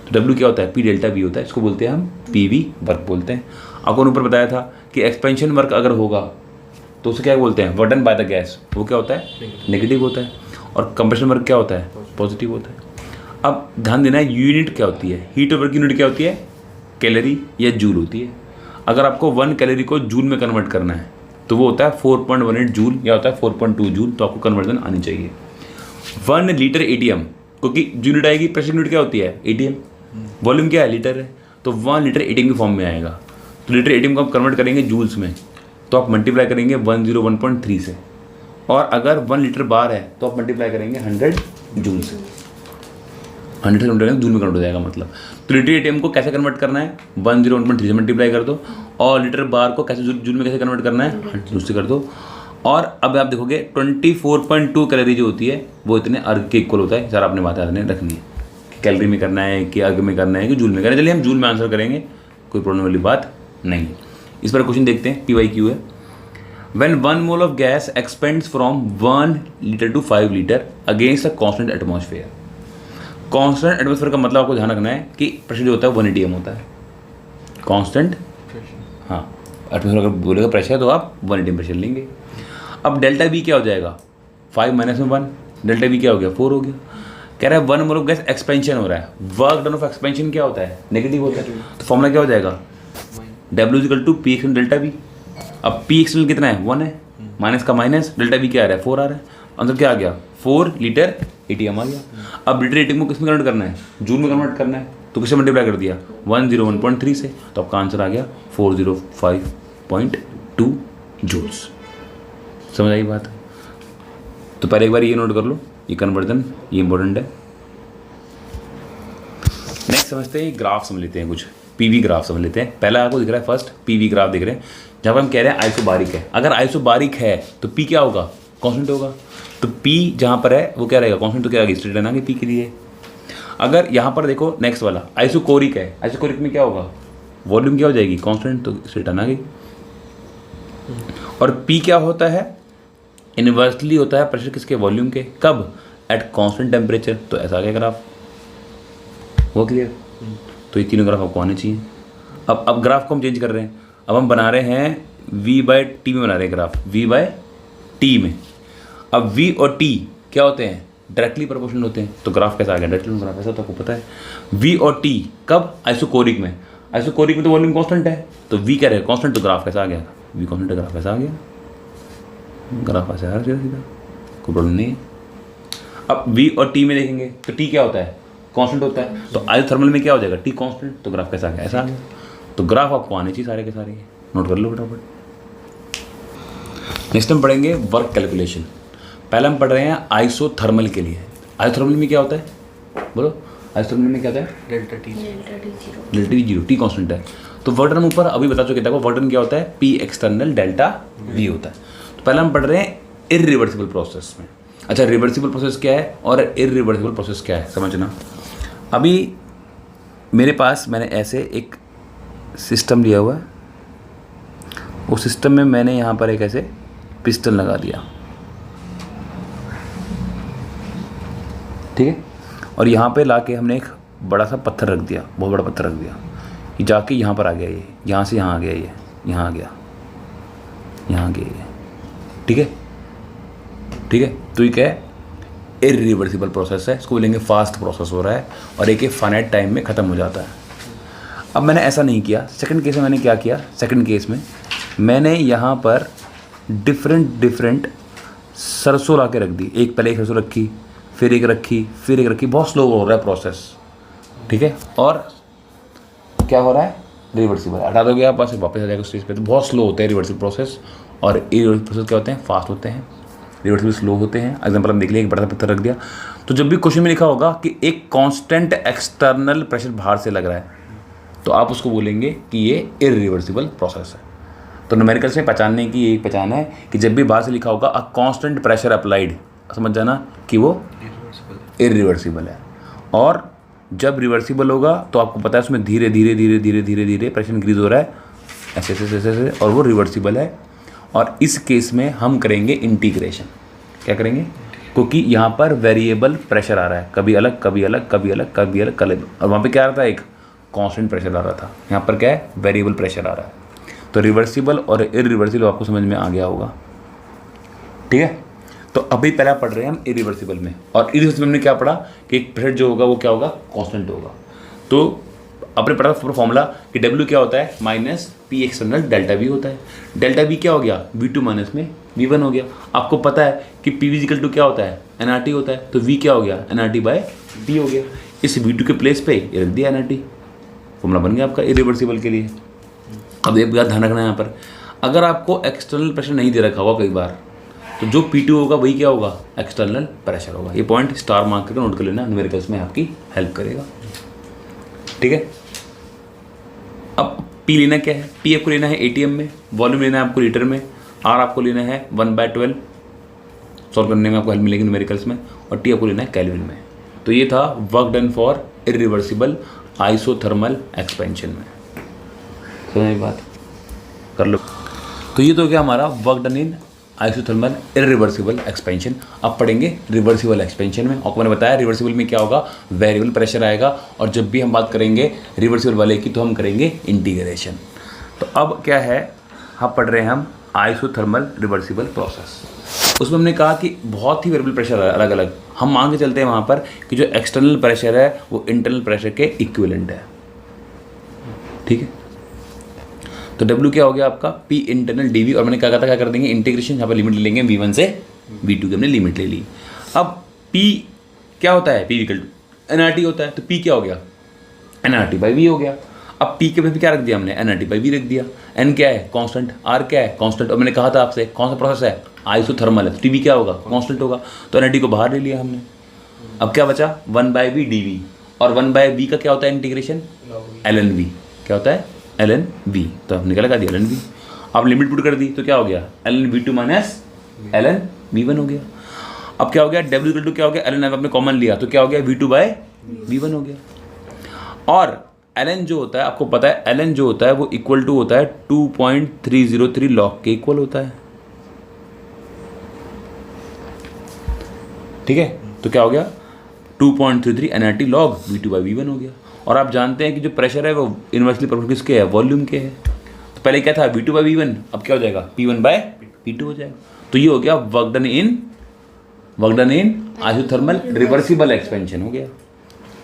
S1: तो W क्या होता है, P डेल्टा V होता है. इसको बोलते हैं हम PV वर्क बोलते हैं. आपको ऊपर बताया था कि एक्सपेंशन वर्क अगर होगा तो उसे क्या बोलते हैं, work done by the gas. वो क्या होता है, नेगेटिव होता है. और कंप्रेशन वर्क क्या होता है, पॉजिटिव होता है. अब ध्यान देना है यूनिट क्या होती है, हीट ऑफ वर्क की यूनिट क्या होती है, कैलोरी या जूल होती है। अगर आपको 1 कैलोरी को जूल में कन्वर्ट करना है तो वो होता है 4.18 जूल या होता है 4.2 जूल, तो आपको कन्वर्जन आनी चाहिए। 1 लीटर एटीएम, क्योंकि यूनिट आएगी प्रेशर यूनिट क्या होती है, एटीएम, वॉल्यूम क्या है, लीटर है, तो 1 लीटर एटीएम की फॉर्म में आएगा। तो लीटर एटीएम को आप कन्वर्ट करेंगे जूल्स में, तो आप मल्टीप्लाई करेंगे 101.3 से, और अगर 1 लीटर बार है तो आप मल्टीप्लाई करेंगे 100 जूल से, 100 से जूल में कन्वर्ट हो जाएगा मतलब। तो लीटर एटीएम को कैसे कन्वर्ट करना है, 101.3 से मल्टीप्लाई कर दो, और लीटर बार को कैसे जूल में कैसे कन्वर्ट करना है, 100 जूल से कर दो। और अब आप देखोगे 24.2 कैलोरी जो होती है वो इतने अर्ग के इक्वल होता है। सर आपने बात याद रखनी है, कैलोरी में करना है कि अर्ग में करना है कि जूल में करना है। चलिए हम जूल में आंसर करेंगे, कोई प्रॉब्लम वाली बात नहीं है। इस पर क्वेश्चन देखते हैं, PYQ है। When 1 mole of gas expands from 1 liter to 5 liter against a constant atmosphere. Constant atmosphere का मतलब आपको ध्यान रखना है कि प्रेशर जो होता है 1 atm होता है, कांस्टेंट प्रेशर। हाँ, एटमॉस्फेयर अगर बोलेगा प्रेशर तो आप 1 atm प्रेशर लेंगे। अब डेल्टा V क्या हो जाएगा, 5 - 1, डेल्टा V क्या हो गया, 4 हो गया। कह रहा है 1 मोल ऑफ गैस एक्सपेंशन हो रहा है, वर्क डन ऑफ एक्सपेंशन क्या होता है, नेगेटिव होता है, तो फॉर्मूला क्या हो जाएगा, W = P external delta V। अब P एक्सटर्नल कितना है, 1 है, माइनस का माइनस, डेल्टा V क्या आ रहा है, 4 आ रहा है, आंसर क्या आ गया, 4 लीटर एटीएम आ गया। अब लीटर एटीएम को किस में कन्वर्ट करना है, जूल में कन्वर्ट करना है, तो किससे मल्टीप्लाई कर दिया, 101.3 से, तो आपका आंसर आ गया 405.2 जूल्स। समझ आई बात। तो पहले एक बार ये नोट कर लो, ये कन्वर्जन ये इंपॉर्टेंट है। नेक्स्ट समझते हैं, ग्राफ समझ लेते हैं, कुछ पीवी ग्राफ समझ लेते हैं। पहला आपको दिख रहा है फर्स्ट पीवी ग्राफ दिख रहे हैं, जहाँ पर हम कह रहे हैं आइसोबारिक है। अगर आइसोबारिक है तो पी क्या होगा, कांस्टेंट होगा, तो पी जहाँ पर है वो क्या रहेगा, कांस्टेंट, तो क्या आएगी, स्ट्रेट लाइन आगे पी के लिए। अगर यहाँ पर देखो नेक्स्ट वाला आइसोकोरिक है, आइसोकोरिक में क्या होगा, वॉल्यूम क्या हो जाएगी, कांस्टेंट, तो स्ट्रेट लाइन आ गई। और पी क्या होता है, इनवर्सली होता है प्रेशर किसके, वॉल्यूम के, कब, एट कांस्टेंट टेम्परेचर, तो ऐसा आ गया ग्राफ, वो क्लियर। तो ये तीनों ग्राफ आपको आने चाहिए। अब ग्राफ को हम चेंज कर रहे हैं, अब हम बना रहे हैं V/T में बना रहे हैं ग्राफ, V/T में। अब V और T क्या होते हैं, डायरेक्टली प्रोपोर्शनल होते हैं, तो ग्राफ कैसा आ गया, डायरेक्टली ग्राफ, ऐसा तो आपको पता है। V और T कब, आइसोकोरिक में, आइसोकोरिक में तो वॉल्यूम कांस्टेंट है, तो V क्या रहेगा, कांस्टेंट, तो ग्राफ कैसा आ गया, V कांस्टेंट, ग्राफ ऐसा आ गया, ग्राफ ऐसे आ रहा है सीधा, कोई प्रॉब्लम नहीं है। अब V और T में देखेंगे तो T क्या होता है, कांस्टेंट होता है, तो आइसोथर्मल में क्या हो जाएगा, T कांस्टेंट, तो ग्राफ कैसा आ गया, ऐसा आ गया। तो ग्राफ आपको आने चाहिए सारे के सारे, नोट कर लो फटाफट। नेक्स्ट हम पढ़ेंगे वर्क कैलकुलेशन। पहले हम पढ़ रहे हैं आइसोथर्मल के लिए। आइसोथर्मल में क्या होता है, बोलो, आइसोथर्मल में क्या होता है, डेल्टा T 0, T कांस्टेंट है। तो वर्क डन ऊपर अभी बता चुके थे, वर्क डन क्या होता है, P एक्सटर्नल डेल्टा V होता है। तो पहले हम पढ़ रहे हैं इरिवर्सिबल प्रोसेस में। अच्छा, रिवर्सिबल प्रोसेस क्या है और इरिवर्सिबल प्रोसेस क्या है, समझना। अभी मेरे पास मैंने ऐसे एक सिस्टम लिया हुआ है, उस सिस्टम में मैंने यहाँ पर एक ऐसे पिस्टन लगा दिया, ठीक है, और यहाँ पे लाके हमने एक बड़ा सा पत्थर रख दिया, बहुत बड़ा पत्थर रख दिया, ये जाके यहाँ पर आ गया, ये यहाँ से यहाँ आ गया, ये यहाँ आ गया, यहाँ आ गया ये, ठीक है, ठीक है। तो ये क्या है, इरिवर्सिबल प्रोसेस है, इसको बोलेंगे फास्ट प्रोसेस हो रहा है, और एक फाइनाइट टाइम में ख़त्म हो जाता है। अब मैंने ऐसा नहीं किया, सेकंड केस में मैंने क्या किया, सेकंड केस में मैंने यहाँ पर डिफरेंट सरसों ला के रख दी, एक पहले एक सरसों रखी, फिर एक रखी, फिर एक रखी, बहुत स्लो हो रहा है प्रोसेस, ठीक है, और क्या हो रहा है, रिवर्सिबल, हटा दोगे आप वापस आ जाएगा स्टेज पे, तो बहुत स्लो होते हैं रिवर्सिबल प्रोसेस। और इरिवर्सिबल प्रोसेस क्या होते हैं, फास्ट होते हैं, रिवर्सिबल स्लो होते हैं। एग्जाम्पल हम देख लिया, एक बड़ा सा पत्थर रख दिया, तो जब भी क्वेश्चन में लिखा होगा कि एक कांस्टेंट एक्सटर्नल प्रेशर बाहर से लग रहा है, तो आप उसको बोलेंगे कि ये इरिवर्सिबल प्रोसेस है। तो न्यूमेरिकल से पहचानने की एक पहचान है कि जब भी बाहर से लिखा होगा अ कांस्टेंट प्रेशर अप्लाइड, समझ जाना कि वो इरिवर्सिबल है। और जब रिवर्सिबल होगा तो आपको पता है उसमें धीरे धीरे प्रेशर इंक्रीज हो रहा है, ऐसे ऐसे, और वो रिवर्सिबल है। और इस केस में हम करेंगे इंटीग्रेशन, क्या करेंगे, क्योंकि यहाँ पर वेरिएबल प्रेशर आ रहा है, कभी अलग कभी अलग कभी अलग कभी अलग कभी, और वहाँ पे क्या आ रहा था, एक कांस्टेंट प्रेशर आ रहा था, यहाँ पर क्या है, वेरिएबल प्रेशर आ रहा है। तो रिवर्सिबल और इरिवर्सिबल आपको समझ में आ गया होगा, ठीक है। तो अभी पहला पढ़ रहे हैं हम इरिवर्सिबल में, और इरिवर्सिबल में क्या पढ़ा कि एक प्रेशर जो होगा वो क्या होगा, कांस्टेंट होगा। तो अपने पढ़ा फॉर्मूला कि डब्ल्यू क्या होता है, minus P external delta we होता है। डेल्टा वी क्या हो गया, वी टू माइनस में वी वन हो गया। आपको पता है कि पी वी इक्वल टू क्या होता है, एन आर टी होता है, तो वी क्या हो गया, N R T by D हो गया। इस वी टू के प्लेस पे ये रख दिया एन आर टी, फॉर्मूला बन गया आपका इरिवर्सिबल के लिए। अब एक बात ध्यान रखना है यहाँ पर, अगर आपको एक्सटर्नल प्रेशर नहीं दे रखा होगा कई बार, तो जो P2 होगा वही क्या होगा, एक्सटर्नल प्रेशर होगा। ये पॉइंट स्टार मार्क करके नोट कर लेना, न्यूमेरिकल्स में आपकी हेल्प करेगा। ठीक है, अब P लेना क्या है, P आपको लेना है ATM में, वॉल्यूम लेना है आपको लीटर में, R आपको लेना है 1/12 सॉल्व करने में आपको हेल्प मिलेगी न्यूमेरिकल्स में, और T आपको लेना है केल्विन में। तो ये था work done for irreversible isothermal expansion में। समझ बात कर लो। तो ये तो क्या हमारा work done in isothermal irreversible expansion. अब पढ़ेंगे रिवर्सिबल एक्सपेंशन में। और मैंने बताया रिवर्सिबल में क्या होगा, वेरिएबल प्रेशर आएगा, और जब भी हम बात करेंगे रिवर्सिबल वाले की तो हम करेंगे इंटीग्रेशन। तो अब क्या है, हम पढ़ रहे हैं हम आइसोथर्मल रिवर्सिबल प्रोसेस। उसमें हमने कहा कि बहुत ही वेरिएबल प्रेशर है अलग अलग, हम मान के चलते हैं वहाँ पर कि जो एक्सटर्नल प्रेशर है वो इंटरनल प्रेशर के इक्विवेलेंट है। ठीक है, तो W क्या हो गया आपका, P इंटरनल dV, और मैंने कहा था क्या कर देंगे इंटीग्रेशन, यहाँ पर लिमिट ले लेंगे V1 से V2 की हमने लिमिट ले ली। अब P क्या होता है, P इक्वल टू nRT होता है, तो P क्या हो गया, nRT बाई V हो गया। अब P के पे क्या रख दिया हमने, nRT बाई V रख दिया। N क्या है, कांस्टेंट, R क्या है, कांस्टेंट, और मैंने कहा था आपसे कौन सा प्रोसेस है, आइसोथर्मल है, तो TV क्या होगा, कांस्टेंट होगा, तो nRT को बाहर ले लिया हमने। अब क्या बचा, 1/V dV, और 1/V का क्या होता है इंटीग्रेशन, ln V, क्या होता है ln V, तो हमने क्या लगा दिया ln V। अब लिमिट पुट कर दी तो क्या हो गया, ln V2 minus ln V1 हो गया। अब क्या हो गया, W इक्वल टू क्या हो गया, ln आपने कॉमन लिया तो क्या हो गया, V2 बाय V1 हो गया। और ln जो होता है आपको पता है, ln जो होता है वो इक्वल टू होता है 2.303 लॉग के इक्वल होता है। ठीक है, तो क्या हो गया 2.33 nRT log V2 by V1 हो गया। और आप जानते हैं कि जो प्रेशर है वो इन्वर्सली प्रोपोर्शनल किसके है, वॉल्यूम के है। तो पहले क्या था V2 बाई V1, अब क्या हो जाएगा P1 बाय P2 हो जाएगा। तो ये हो गया work done in isothermal reversible expansion हो गया।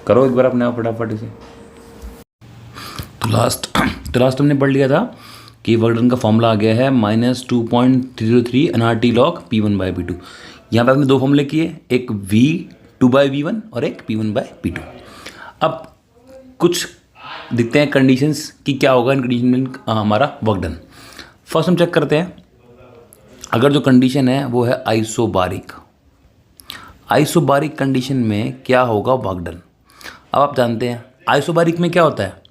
S1: करो एक बार अपने आप फटाफट इसे। तो लास्ट हमने पढ़ लिया था कि वर्क डन का फॉर्मूला आ गया है -2.303 nRT log P1 bye P2। यहाँ पर हमने दो फॉर्मूले किए, एक V2 बाई V1 और एक P1 बाय P2। अब कुछ दिखते हैं कंडीशंस कि क्या होगा इन कंडीशन में हमारा वर्क डन। फर्स्ट हम चेक करते हैं, अगर जो कंडीशन है वो है आइसोबारिक कंडीशन में क्या होगा वर्क डन। अब आप जानते हैं आइसोबारिक में क्या होता है,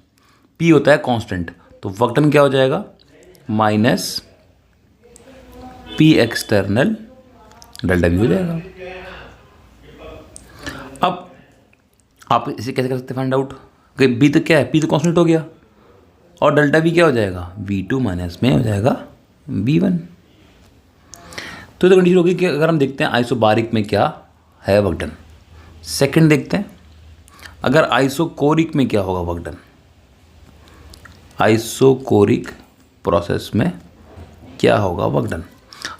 S1: P होता है कांस्टेंट, तो वर्क डन क्या हो जाएगा, minus P external delta V हो जाएगा। अब आप इसे कैसे कर सकते हैं फाइंड आउट, कि बी तो क्या है, P तो कांस्टेंट हो गया, और डेल्टा V क्या हो जाएगा, V2 माइनस में हो जाएगा V1। तो कंडीशन होगी कि अगर हम देखते हैं आइसोबारिक में क्या है वर्क डन। सेकेंड देखते हैं अगर आइसोकोरिक में क्या होगा वर्क डन। आइसोकोरिक प्रोसेस में क्या होगा वर्क डन।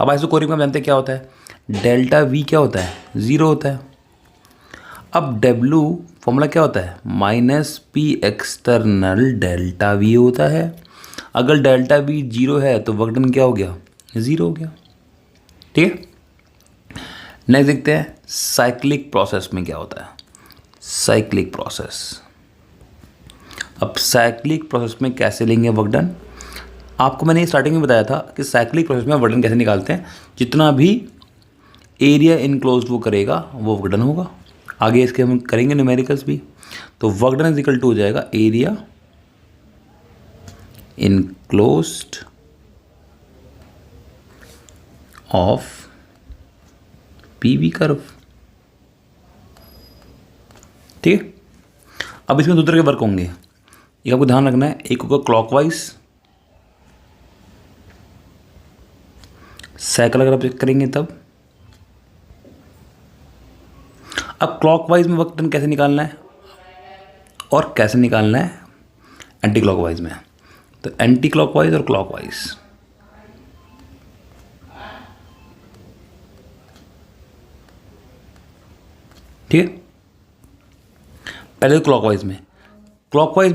S1: अब आइसोकोरिक में हम जानते हैं क्या होता है, डेल्टा V क्या होता है, 0 होता है। अब W फॉर्मूला क्या होता है, -P एक्सटर्नल डेल्टा V होता है। अगर डेल्टा V 0 है तो वर्क डन क्या हो गया, 0 हो गया। ठीक है, नेक्स्ट देखते हैं साइक्लिक प्रोसेस में क्या होता है। साइक्लिक प्रोसेस, अब साइक्लिक प्रोसेस में कैसे लेंगे वर्क डन। आपको मैंने स्टार्टिंग में बताया था कि साइक्लिक प्रोसेस में वर्क डन कैसे निकालते हैं, जितना भी एरिया इनक्लोज्ड वो करेगा वो वर्क डन होगा। आगे इसके हम करेंगे न्यूमेरिकल्स भी। तो work done is equal to हो जाएगा area enclosed of PV curve. ठीक है, अब इसमें दो तरह के वर्क होंगे, एक आपको ध्यान रखना है, एक होगा क्लॉकवाइज साइकिल अगर आप चेक करेंगे तब। अब क्लॉकवाइज में वर्क डन कैसे निकालना है और कैसे निकालना है एंटी क्लॉकवाइज में। तो एंटी क्लॉकवाइज और क्लॉकवाइज, ठीक है। पहले तो क्लॉकवाइज में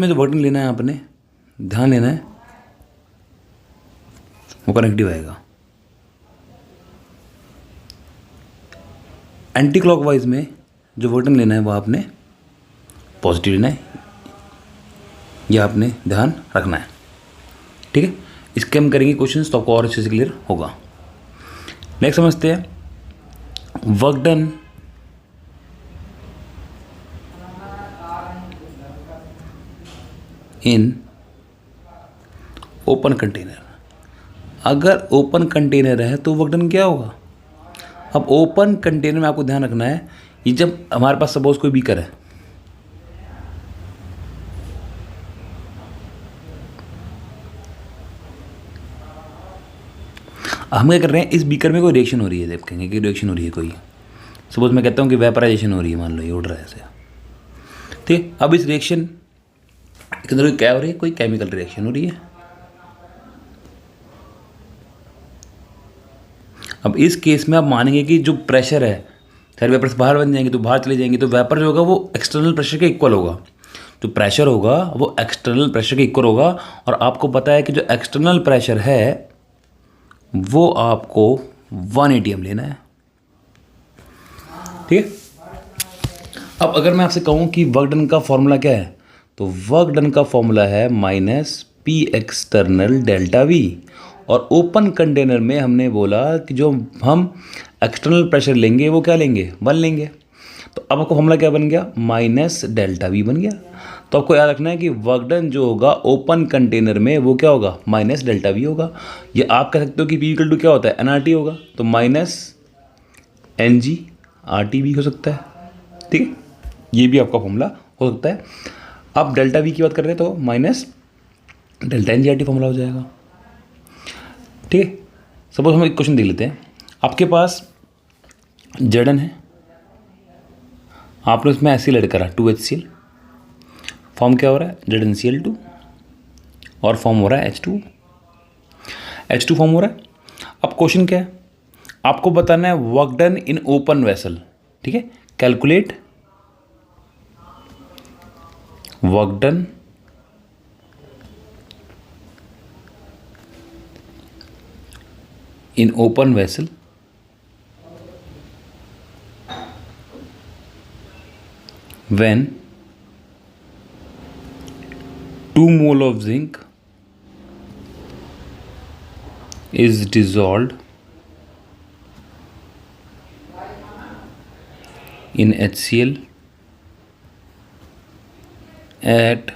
S1: जो वर्क डन लेना है आपने, ध्यान देना है, वो कनेक्टिव आएगा। एंटी क्लॉकवाइज में जो वर्क डन लेना है वो आपने पॉजिटिव लेना है, यह आपने ध्यान रखना है। ठीक है, इसके हम करेंगे क्वेश्चंस तो आपको और अच्छे से क्लियर होगा। नेक्स्ट समझते हैं work done in open container. अगर ओपन कंटेनर है तो वर्क डन क्या होगा? अब ओपन कंटेनर में आपको ध्यान रखना है, ये जब हमारे पास सपोज कोई बीकर है, हम क्या कर रहे हैं, इस बीकर में कोई रिएक्शन हो रही है, देखेंगे कि रिएक्शन हो रही है कोई। सपोज मैं कहता हूँ कि वेपराइजेशन हो रही है, मान लो ये उड़ रहा है ऐसे। ठीक है, अब इस रिएक्शन के अंदर क्या हो रही है? कोई केमिकल रिएक्शन हो रही है। अब इस केस में आप मानेंगे कि जो प्रेशर है, सारे वेपर्स बाहर बन जाएंगे तो बाहर चले जाएंगे, तो वेपर जो होगा वो एक्सटर्नल प्रेशर के इक्वल होगा। जो प्रेशर होगा वो एक्सटर्नल प्रेशर के इक्वल होगा, और आपको पता है कि जो एक्सटर्नल प्रेशर है वो आपको 1 atm लेना है। ठीक है, अब अगर मैं आपसे कहूँ कि वर्क डन का फॉर्मूला क्या है, तो वर्क डन का फॉर्मूला है -P एक्सटर्नल डेल्टा वी, और ओपन कंटेनर में हमने बोला कि जो हम एक्सटर्नल प्रेशर लेंगे वो क्या लेंगे? 1 लेंगे। तो अब आपको फॉर्मूला क्या बन गया? -ΔV बन गया। तो आपको याद रखना है कि वर्क डन जो होगा ओपन कंटेनर में वो क्या होगा? -ΔV होगा। ये आप कह सकते हो कि P = क्या होता है? nRT होगा, तो -NG/RT भी हो सकता है। ठीक है, ये भी आपका फॉर्मूला हो सकता है। अब ΔV की बात कर रहे हैं तो -ΔNG/RT फॉर्मूला हो जाएगा। ठीक है, सपोज हम एक क्वेश्चन देख लेते हैं। आपके पास जड़न है, आपने उसमें एसिड ऐड करा 2HCl, फॉर्म क्या हो रहा है? ZnCl2, और फॉर्म हो रहा है H2 फॉर्म हो रहा है। अब क्वेश्चन क्या है? आपको बताना है work done in open vessel. ठीक है, calculate work done in open vessel when 2 mole of zinc is dissolved in HCl at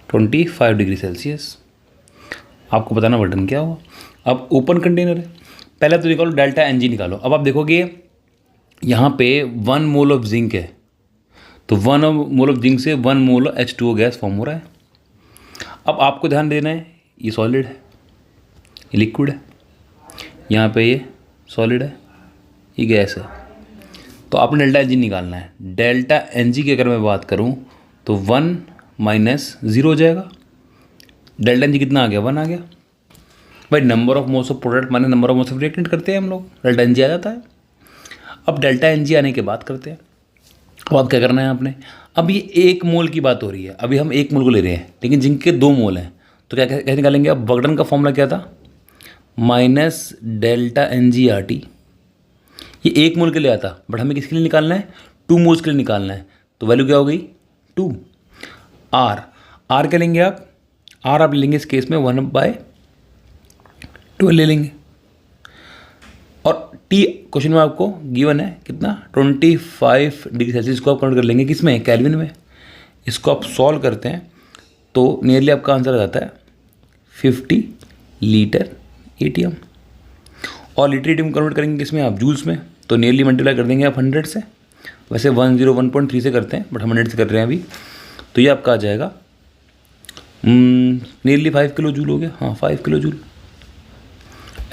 S1: 25 degree Celsius. आपको बताना वर्क डन क्या होगा। अब ओपन कंटेनर है, पहले तो निकालो ΔNG निकालो। अब आप देखोगे यहाँ पे 1 मोल ऑफ जिंक है, तो 1 मोल ऑफ जिंक से 1 मोल H2O गैस फॉर्म हो रहा है। अब आपको ध्यान देना है, ये सॉलिड है, ये लिक्विड है, यहाँ पे ये सॉलिड है, ये गैस है। तो आपने ΔNG निकालना है। ΔNG की अगर मैं बात करूँ तो 1 - 0 हो जाएगा। ΔNG कितना आ गया? 1 आ गया। भाई number of moles of product माने number of moles of reactant करते हैं हम लोग, ΔNG आ जाता है। अब ΔNG आने के बाद करते हैं। अब आप क्या करना है आपने, अब ये 1 मोल की बात हो रही है, अभी हम 1 मोल को ले रहे हैं, लेकिन जिंक के 2 मोल हैं, तो क्या कैसे निकालेंगे? अब वर्क डन का फॉर्मूला क्या था? -ΔNG/RT। ये 1 मोल के लिए आता, बट हमें किसके लिए निकालना है? 2 मोल्स के लिए निकालना है। तो वैल्यू क्या हो गई? 2। R क्या लेंगे आप? R आप लेंगे इस केस में 1/12 ले लेंगे। और T क्वेश्चन में आपको गिवन है कितना? 25 डिग्री सेल्सियस को आप काउंट कर लेंगे किसमें? केल्विन में। इसको आप सॉल्व करते हैं तो नियरली आपका आंसर आ जाता है 50 लीटर ATM। और लीटर ATM कन्वर्ट करेंगे किसमें? आप जूल्स में, तो नियरली मल्टीप्लाई कर देंगे आप 100 से। वैसे 101.3 से करते हैं, बट हम 100 से कर रहे हैं अभी। तो ये आपका आ जाएगा नियरली 5 किलो जूल हो गया। हाँ, 5 किलो जूल।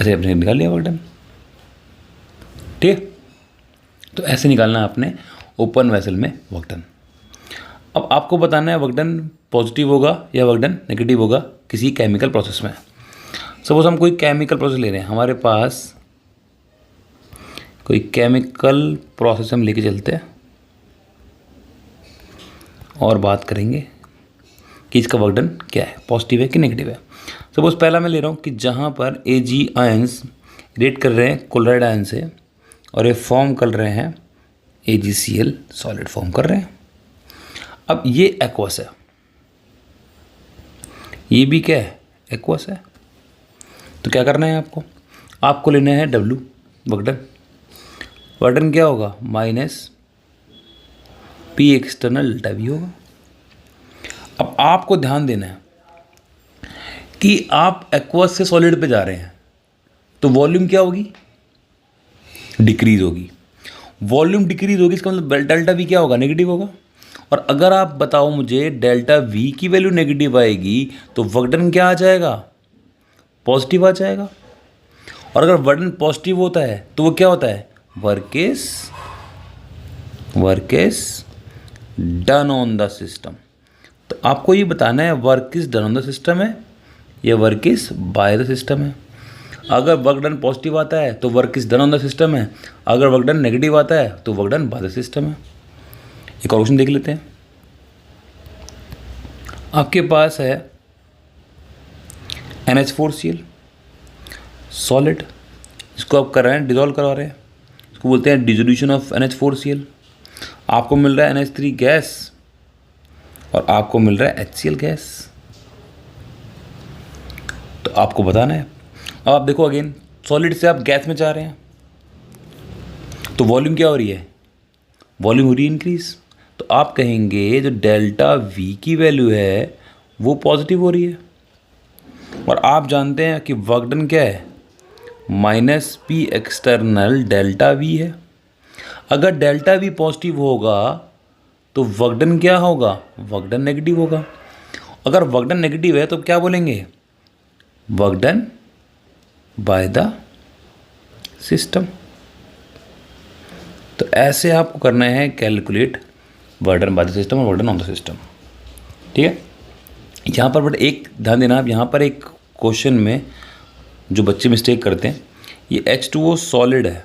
S1: ऐसे आपने निकाल लिया वर्क डन। ठीक, तो ऐसे निकालना है आपने ओपन वेसल में वर्क डन। अब आपको बताना है वर्क डन पॉजिटिव होगा या वर्क डन नेगेटिव होगा किसी केमिकल प्रोसेस में। सपोज हम कोई केमिकल प्रोसेस ले रहे हैं, हमारे पास कोई केमिकल प्रोसेस हम लेके चलते हैं और बात करेंगे कि इसका वर्क डन क्या है, पॉजिटिव है कि नेगेटिव है। सपोज पहला मैं ले रहा हूँ कि जहाँ पर Ag आयंस रिएक्ट कर रहे हैं क्लोराइड आयन से और ये फॉर्म कर रहे हैं AgCl सॉलिड फॉर्म कर रहे हैं। अब ये एक्वस है, ये भी क्या है, एक्वस है। तो क्या करना है आपको, आपको लेना है W work done. Work done क्या होगा, minus P external delta V होगा। अब आपको ध्यान देना है कि आप एक्वस से सॉलिड पे जा रहे हैं तो वॉल्यूम क्या होगी, डिक्रीज होगी। वॉल्यूम डिक्रीज होगी, इसका मतलब डेल्टा V क्या होगा, नेगेटिव होगा। और अगर आप बताओ मुझे डेल्टा V की वैल्यू नेगेटिव आएगी तो वर्क डन क्या आ जाएगा, पॉजिटिव आ जाएगा। और अगर वर्क डन पॉजिटिव होता है तो वो क्या होता है, work is done on the system. तो आपको ये बताना है work is done on the system है या work is by the system है। अगर वर्क डन पॉजिटिव आता है तो work is done on the system है, अगर वर्क डन नेगेटिव आता है तो work done by the system है। एक और क्वेश्चन देख लेते हैं। आपके पास है NH4Cl सॉलिड, इसको आप कर रहे हैं डिजोल्व करवा रहे हैं, इसको बोलते हैं डिसोल्यूशन ऑफ NH4Cl। आपको मिल रहा है NH3 गैस और आपको मिल रहा है HCl गैस। तो आपको बताना है। अब आप देखो अगेन, सॉलिड से आप गैस में जा रहे हैं तो वॉल्यूम क्या हो रही है, वॉल्यूम हो रही है इंक्रीज। तो आप कहेंगे जो डेल्टा V की वैल्यू है वो पॉजिटिव हो रही है। और आप जानते हैं कि वर्क डन क्या है, minus P external delta V है। अगर डेल्टा V पॉजिटिव होगा तो वर्क डन क्या होगा, वर्क डन नेगेटिव होगा। अगर वर्क डन नेगेटिव है तो क्या बोलेंगे, work done by the system. तो ऐसे आपको करना है calculate work done by the system और work done on the system. ठीक है, यहाँ पर बट एक ध्यान देना, आप यहाँ पर एक क्वेश्चन में जो बच्चे मिस्टेक करते हैं, ये H2O सॉलिड है,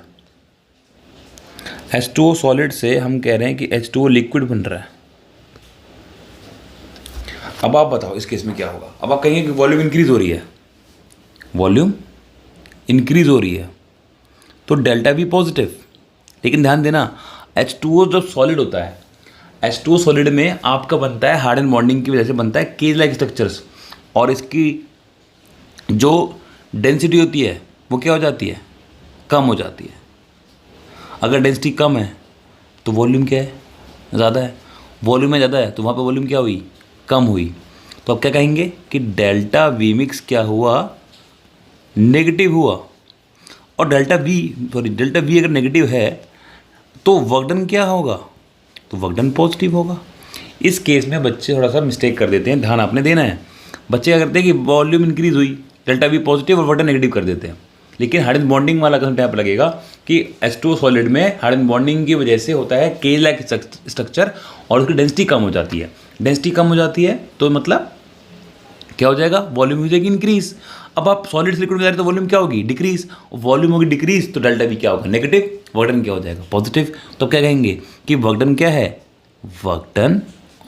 S1: H2O सॉलिड से हम कह रहे हैं कि H2O लिक्विड बन रहा है। अब आप बताओ इस केस में क्या होगा। अब आप कहेंगे कि वॉल्यूम इंक्रीज हो रही है, वॉल्यूम इंक्रीज हो रही है तो डेल्टा V पॉजिटिव। लेकिन ध्यान देना H2O जब सॉलिड होता है, H2O सॉलिड में आपका बनता है हार्ड एंड बॉन्डिंग की वजह से बनता है केज लाइक स्ट्रक्चर्स, और इसकी जो डेंसिटी होती है वो क्या हो जाती है, कम हो जाती है। अगर डेंसिटी कम है तो वॉल्यूम क्या है, ज़्यादा है। वॉल्यूम में ज़्यादा है तो वहाँ पे वॉल्यूम क्या हुई, कम हुई। तो अब क्या कहेंगे कि डेल्टा V मिक्स क्या हुआ, नेगेटिव हुआ। और डेल्टा V अगर नेगेटिव है तो वर्क डन क्या होगा, तो वर्क डन पॉजिटिव होगा। इस केस में बच्चे थोड़ा सा मिस्टेक कर देते हैं, ध्यान आपने देना है। बच्चे क्या करते हैं कि वॉल्यूम इंक्रीज हुई, डेल्टा V पॉजिटिव और वर्क डन नेगेटिव कर देते हैं। लेकिन हार्ड एंड बॉन्डिंग वाला कंसेप्ट यहाँ पर लगेगा कि H2O सॉलिड में हार्ड एंड बॉन्डिंग की वजह से होता है केज लाइक स्ट्रक्चर और उसकी डेंसिटी कम हो जाती है। डेंसिटी कम हो जाती है तो मतलब क्या हो जाएगा, वॉल्यूम हो जाएगी इंक्रीज। अब आप सॉलिड से लिक्विड में जा रहे हैं तो वॉल्यूम क्या होगी, डिक्रीज। वॉल्यूम होगी डिक्रीज तो डेल्टा V क्या होगा, नेगेटिव। वर्क डन क्या हो जाएगा, पॉजिटिव। तो क्या कहेंगे कि वर्क डन क्या है, work done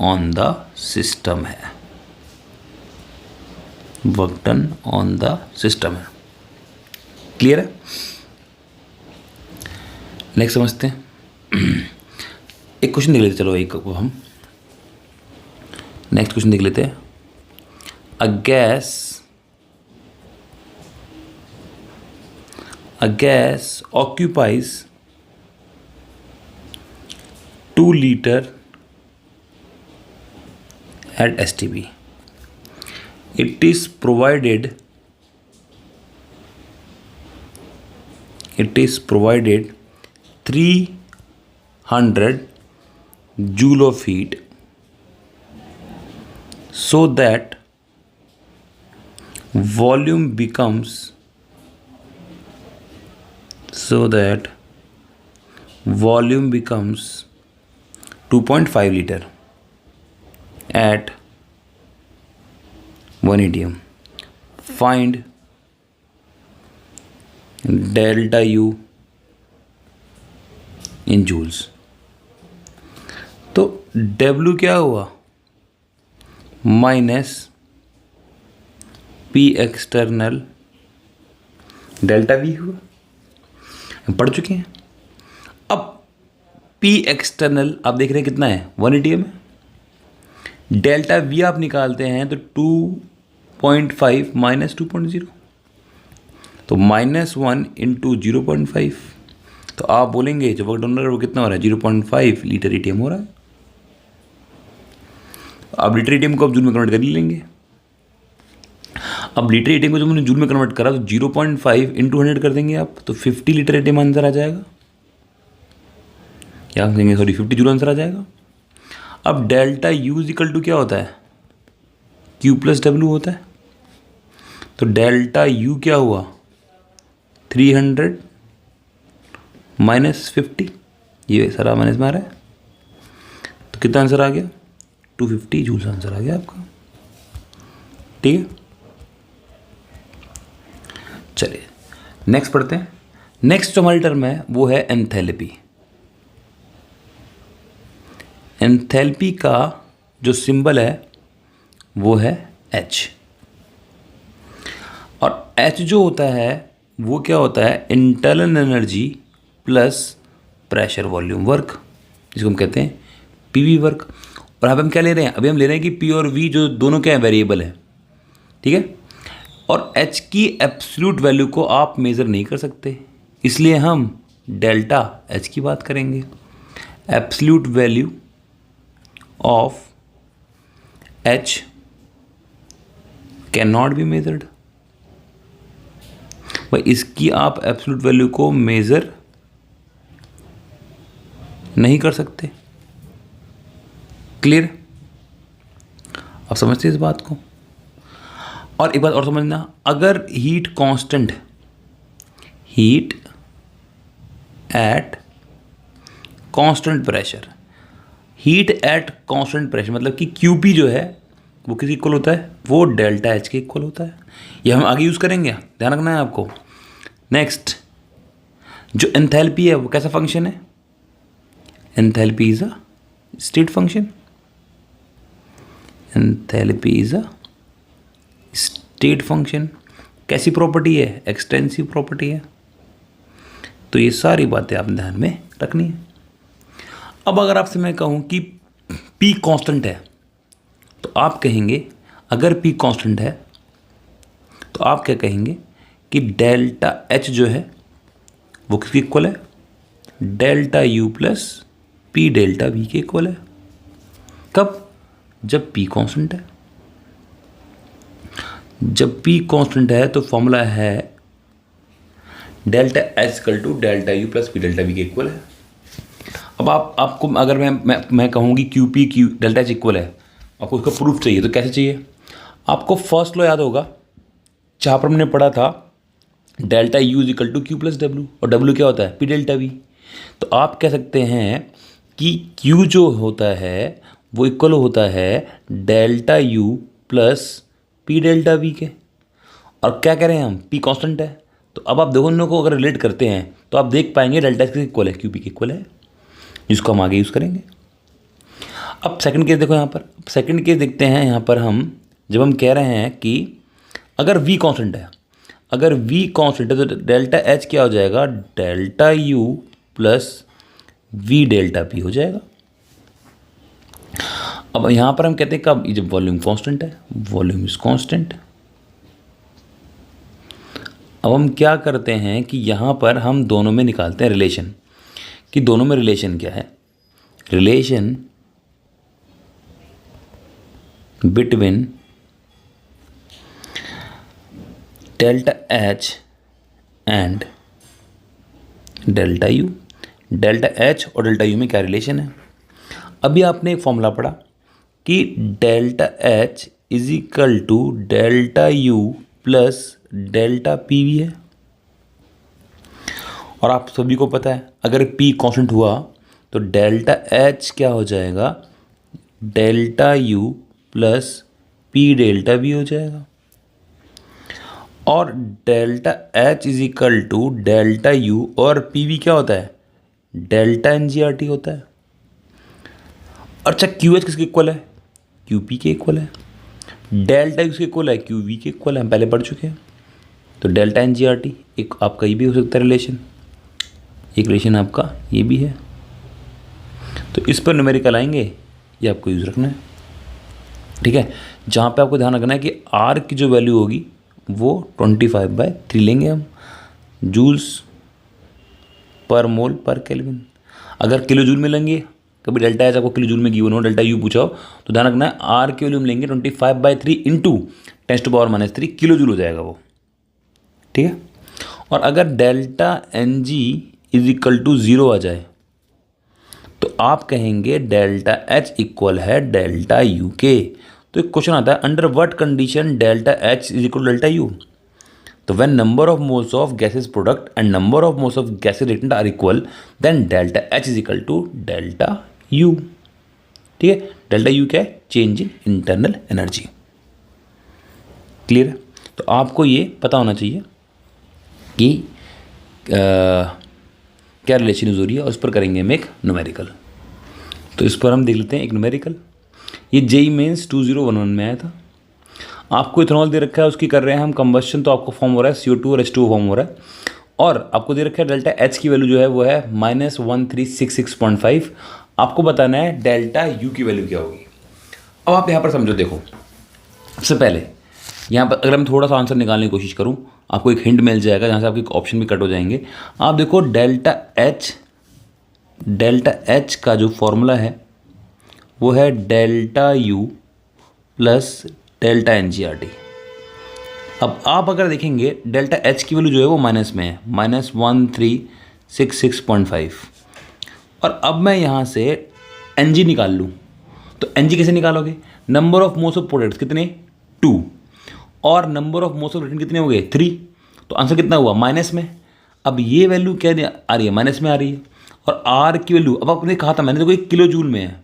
S1: on the system है, work done on the system है। क्लियर है। नेक्स्ट समझते हैं। एक क्वेश्चन देख लेते, चलो एक हम नेक्स्ट क्वेश्चन देख लेते हैं। A gas occupies 2 liter at STB. It is provided 300 joule of heat so that volume becomes 2.5 liter at 1 atm. Find delta U in joules. तो W क्या हुआ, minus P external delta V हुआ, हम पढ़ चुके हैं। अब P एक्सटर्नल आप देख रहे हैं कितना है, 180 में। डेल्टा V आप निकालते हैं तो 2.5 माइनस 2.0, तो -1 इंटू 0.5, तो आप बोलेंगे जो वर्क डन हो रहा है वो कितना हो रहा है, 0.5 लीटर एटीएम हो रहा है। अब लीटर एटीएम को आप जूल में कन्वर्ट कर लेंगे। अब लीटर एटीएम को जब हमने जूल में कन्वर्ट करा तो 0.5 इंटू 100 कर देंगे आप, तो 50 लीटर एटीएम आंसर आ जाएगा, क्या कहेंगे, सॉरी 50 जूल आंसर आ जाएगा। अब डेल्टा U इक्वल टू क्या होता है, Q प्लस W होता है। तो डेल्टा U क्या हुआ, 300 माइनस 50, ये सारा माइनस में आ रहा है, तो कितना आंसर आ गया, 250 जूल्स आंसर आ गया आपका। ठीक है, चलिए नेक्स्ट पढ़ते हैं। नेक्स्ट जो हमारी टर्म है वो है एंथैल्पी। एंथैल्पी का जो सिंबल है वो है H, और H जो होता है वो क्या होता है, internal energy plus pressure volume work, जिसको हम कहते हैं PV वर्क। और अब हम क्या ले रहे हैं, अभी हम ले रहे हैं कि P और V जो दोनों क्या है, वेरिएबल है, ठीक है। और H की एब्सोल्यूट वैल्यू को आप मेज़र नहीं कर सकते, इसलिए हम डेल्टा H की बात करेंगे। Absolute value of H can not be measured, भाई इसकी आप एब्सोल्यूट वैल्यू को मेज़र नहीं कर सकते। क्लियर, आप समझते हैं इस बात को। और एक बात और समझना, अगर heat constant, heat at constant pressure, heat at constant pressure मतलब कि QP जो है वो किसके इक्वल होता है, वो डेल्टा H के इक्वल होता है। ये हम आगे यूज़ करेंगे, ध्यान रखना है आपको। नेक्स्ट जो एंथैल्पी है वो कैसा फंक्शन है, enthalpy is a state function, enthalpy is a state function. कैसी प्रॉपर्टी है, एक्सटेंसिव प्रॉपर्टी है। तो ये सारी बातें आप ध्यान में रखनी है। अब अगर आपसे मैं कहूँ कि P कांस्टेंट है, तो आप कहेंगे, अगर P कांस्टेंट है तो आप क्या कहेंगे कि डेल्टा H जो है वो किसके इक्वल है, delta U plus P delta V के इक्वल है। कब, जब P कांस्टेंट है। जब P कांस्टेंट है तो फॉर्मूला है delta H equal to delta U plus P delta V के इक्वल है। अब आपको अगर मैं कहूँ कि QP Q delta H equal है, आपको उसका प्रूफ चाहिए, तो कैसे चाहिए। आपको फर्स्ट लॉ याद होगा जहाँ पर हमने पढ़ा था delta U equal to Q plus W, और W क्या होता है, P डेल्टा V। तो आप कह सकते हैं कि Q जो होता है वो इक्वल होता है delta U plus P delta V के। और क्या कह रहे हैं हम, P कांस्टेंट है, तो अब आप दोनों को अगर रिलेट करते हैं तो आप देख पाएंगे डेल्टा किसके इक्वल है, QP के इक्वल है, जिसको हम आगे यूज़ करेंगे। अब सेकंड केस देखो, यहाँ पर सेकंड केस देखते हैं। यहाँ पर हम जब हम कह रहे हैं कि अगर V कांस्टेंट है, अगर V कांस्टेंट है तो डेल्टा H क्या हो जाएगा, delta U plus V delta P हो जाएगा। अब यहाँ पर हम कहते हैं कब, जब वॉल्यूम कांस्टेंट है, वॉल्यूम इज कांस्टेंट। अब हम क्या करते हैं कि यहाँ पर हम दोनों में निकालते हैं रिलेशन, कि दोनों में रिलेशन क्या है, relation between delta H and delta U। Delta H और डेल्टा U में क्या रिलेशन है। अभी आपने एक फॉर्मूला पढ़ा कि delta H is equal to delta U plus delta PV है, और आप सभी को पता है अगर P कांस्टेंट हुआ तो डेल्टा H क्या हो जाएगा, delta U plus P delta V हो जाएगा। और delta H is equal to delta U और PV क्या होता है, डेल्टा NGRT होता है। अच्छा QH किसके इक्वल है? QP के इक्वल है। डेल्टा किसके इक्वल है? QV के इक्वल है, हम पहले पढ़ चुके हैं। तो डेल्टा NGRT एक आपका ये भी हो सकता है रिलेशन, एक रिलेशन आपका ये भी है। तो इस पर न्यूमेरिकल आएंगे, ये आपको यूज़ रखना है, ठीक है। जहाँ पे आपको ध्यान रखना है कि R की जो वैल्यू होगी वो 25/3 लेंगे हम, जूल्स पर मोल पर केल्विन। अगर किलो जूल में लेंगे, कभी डेल्टा एच आपको किलो जूल में गिवन हो, डेल्टा यू पूछा हो, तो ध्यान रखना है R की वैल्यू हम लेंगे 25/3 इंटू 10⁻³ किलो जूल हो जाएगा वो, ठीक है। और अगर डेल्टा NG = 0 आ जाए तो आप कहेंगे डेल्टा H इक्वल है डेल्टा U के। तो एक क्वेश्चन आता है, under what condition delta H = delta U? तो when number of moles of gases product and number of moles of gases reactant are equal, then delta H = delta U, ठीक है। डेल्टा U क्या है? Change in internal energy. Clear है? तो आपको ये पता होना चाहिए कि क्या रिलेशन यूज हो रही है, और उस पर करेंगे हम एक न्यूमेरिकल। तो इस पर हम देख लेते हैं एक न्यूमेरिकल। ये JEE मेंस 2011 में आया था। आपको इथेनॉल दे रखा है, उसकी कर रहे हैं हम कंबस्शन, तो आपको फॉर्म हो रहा है CO2 और H2O फॉर्म हो रहा है। और आपको दे रखा है डेल्टा H की वैल्यू जो है वो है -1366.5। आपको बताना है डेल्टा U की वैल्यू क्या होगी। अब आप यहाँ पर समझो, देखो सबसे पहले यहाँ पर अगर मैं थोड़ा सा आंसर निकालने की कोशिश करूँ, आपको एक हिंट मिल जाएगा जहाँ से आपके ऑप्शन भी कट हो जाएंगे। आप देखो डेल्टा H का जो फॉर्मूला है वो है delta U plus delta NGRT। अब आप अगर देखेंगे डेल्टा H की वैल्यू जो है वो माइनस में है, -1366.5। और अब मैं यहाँ से NG निकाल लूँ, तो NG कैसे निकालोगे? Number of moles of products कितने? 2, और number of moles of reactant कितने हो गए? 3। तो आंसर कितना हुआ? माइनस में। अब ये वैल्यू क्या आ रही है? माइनस में आ रही है। और R की वैल्यू, अब आपने कहा था मैंने, देखो एक किलो जूल में है,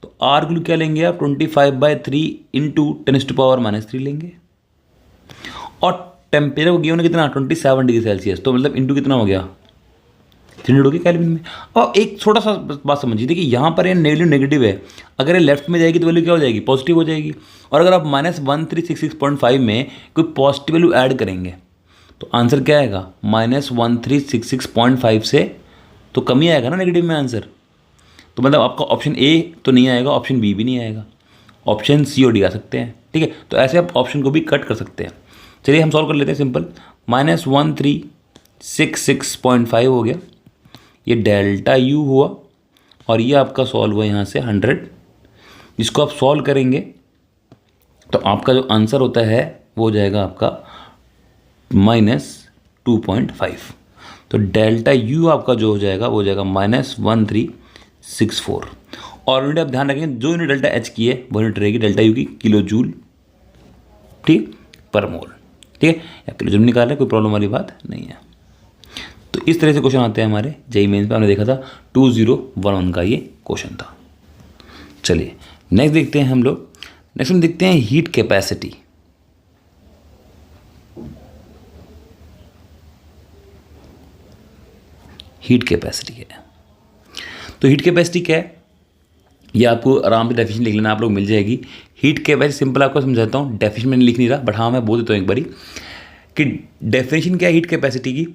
S1: तो R की वैल्यू क्या लेंगे आप? 25/3 इंटू 10⁻³ लेंगे। और टेम्परेचर को गिवन कितना? 27 डिग्री सेल्सियस, तो मतलब इंटू कितना हो गया? 300 हो गया केल्विन में। अब एक छोटा सा बात समझिए, देखिए यहाँ पर ये नेगेटिव है, अगर ये लेफ्ट में जाएगी तो वैल्यू क्या हो जाएगी? पॉजिटिव हो जाएगी। और अगर आप -1366.5 में कोई पॉजिटिव वैल्यू ऐड करेंगे तो आंसर क्या आएगा? -1366.5 से तो कम ही आएगा ना नेगेटिव में आंसर। तो मतलब आपका ऑप्शन A तो नहीं आएगा, ऑप्शन B भी नहीं आएगा, ऑप्शन C और D आ सकते हैं, ठीक है। तो ऐसे आप ऑप्शन को भी कट कर सकते हैं। चलिए हम सॉल्व कर लेते हैं सिंपल। -1366.5 हो गया, ये डेल्टा U हुआ, और ये आपका सॉल्व हुआ यहाँ से 100। इसको आप सॉल्व करेंगे तो आपका जो आंसर होता है वो हो जाएगा आपका -2.5। तो डेल्टा U आपका जो हो जाएगा वो हो जाएगा -1364। और यूनिट आप ध्यान रखें, जो यूनिट डेल्टा H की है वो यूनिट रहेगी डेल्टा U की किलो जूल, ठीक, पर मोल, ठीक है। या किलो जूल निकालें, कोई प्रॉब्लम वाली बात नहीं है। तो इस तरह से क्वेश्चन आते हैं हमारे JEE मेंस पे। हमने देखा था 2011 का ये क्वेश्चन था। चलिए नेक्स्ट देखते हैं हम लोग। नेक्स्ट हम देखते हैं हीट कैपेसिटी। हीट कैपेसिटी क्या है? तो हीट कैपेसिटी क्या है, ये आपको आराम से डेफिनेशन लिख लेना, आप लोग मिल जाएगी। हीट कैपेसिटी सिंपल आपको समझाता हूँ, डेफिनेशन मैंने लिख नहीं रहा, बट हाँ मैं बोल देता हूँ एक बारी कि डेफिनेशन क्या है हीट कैपेसिटी की।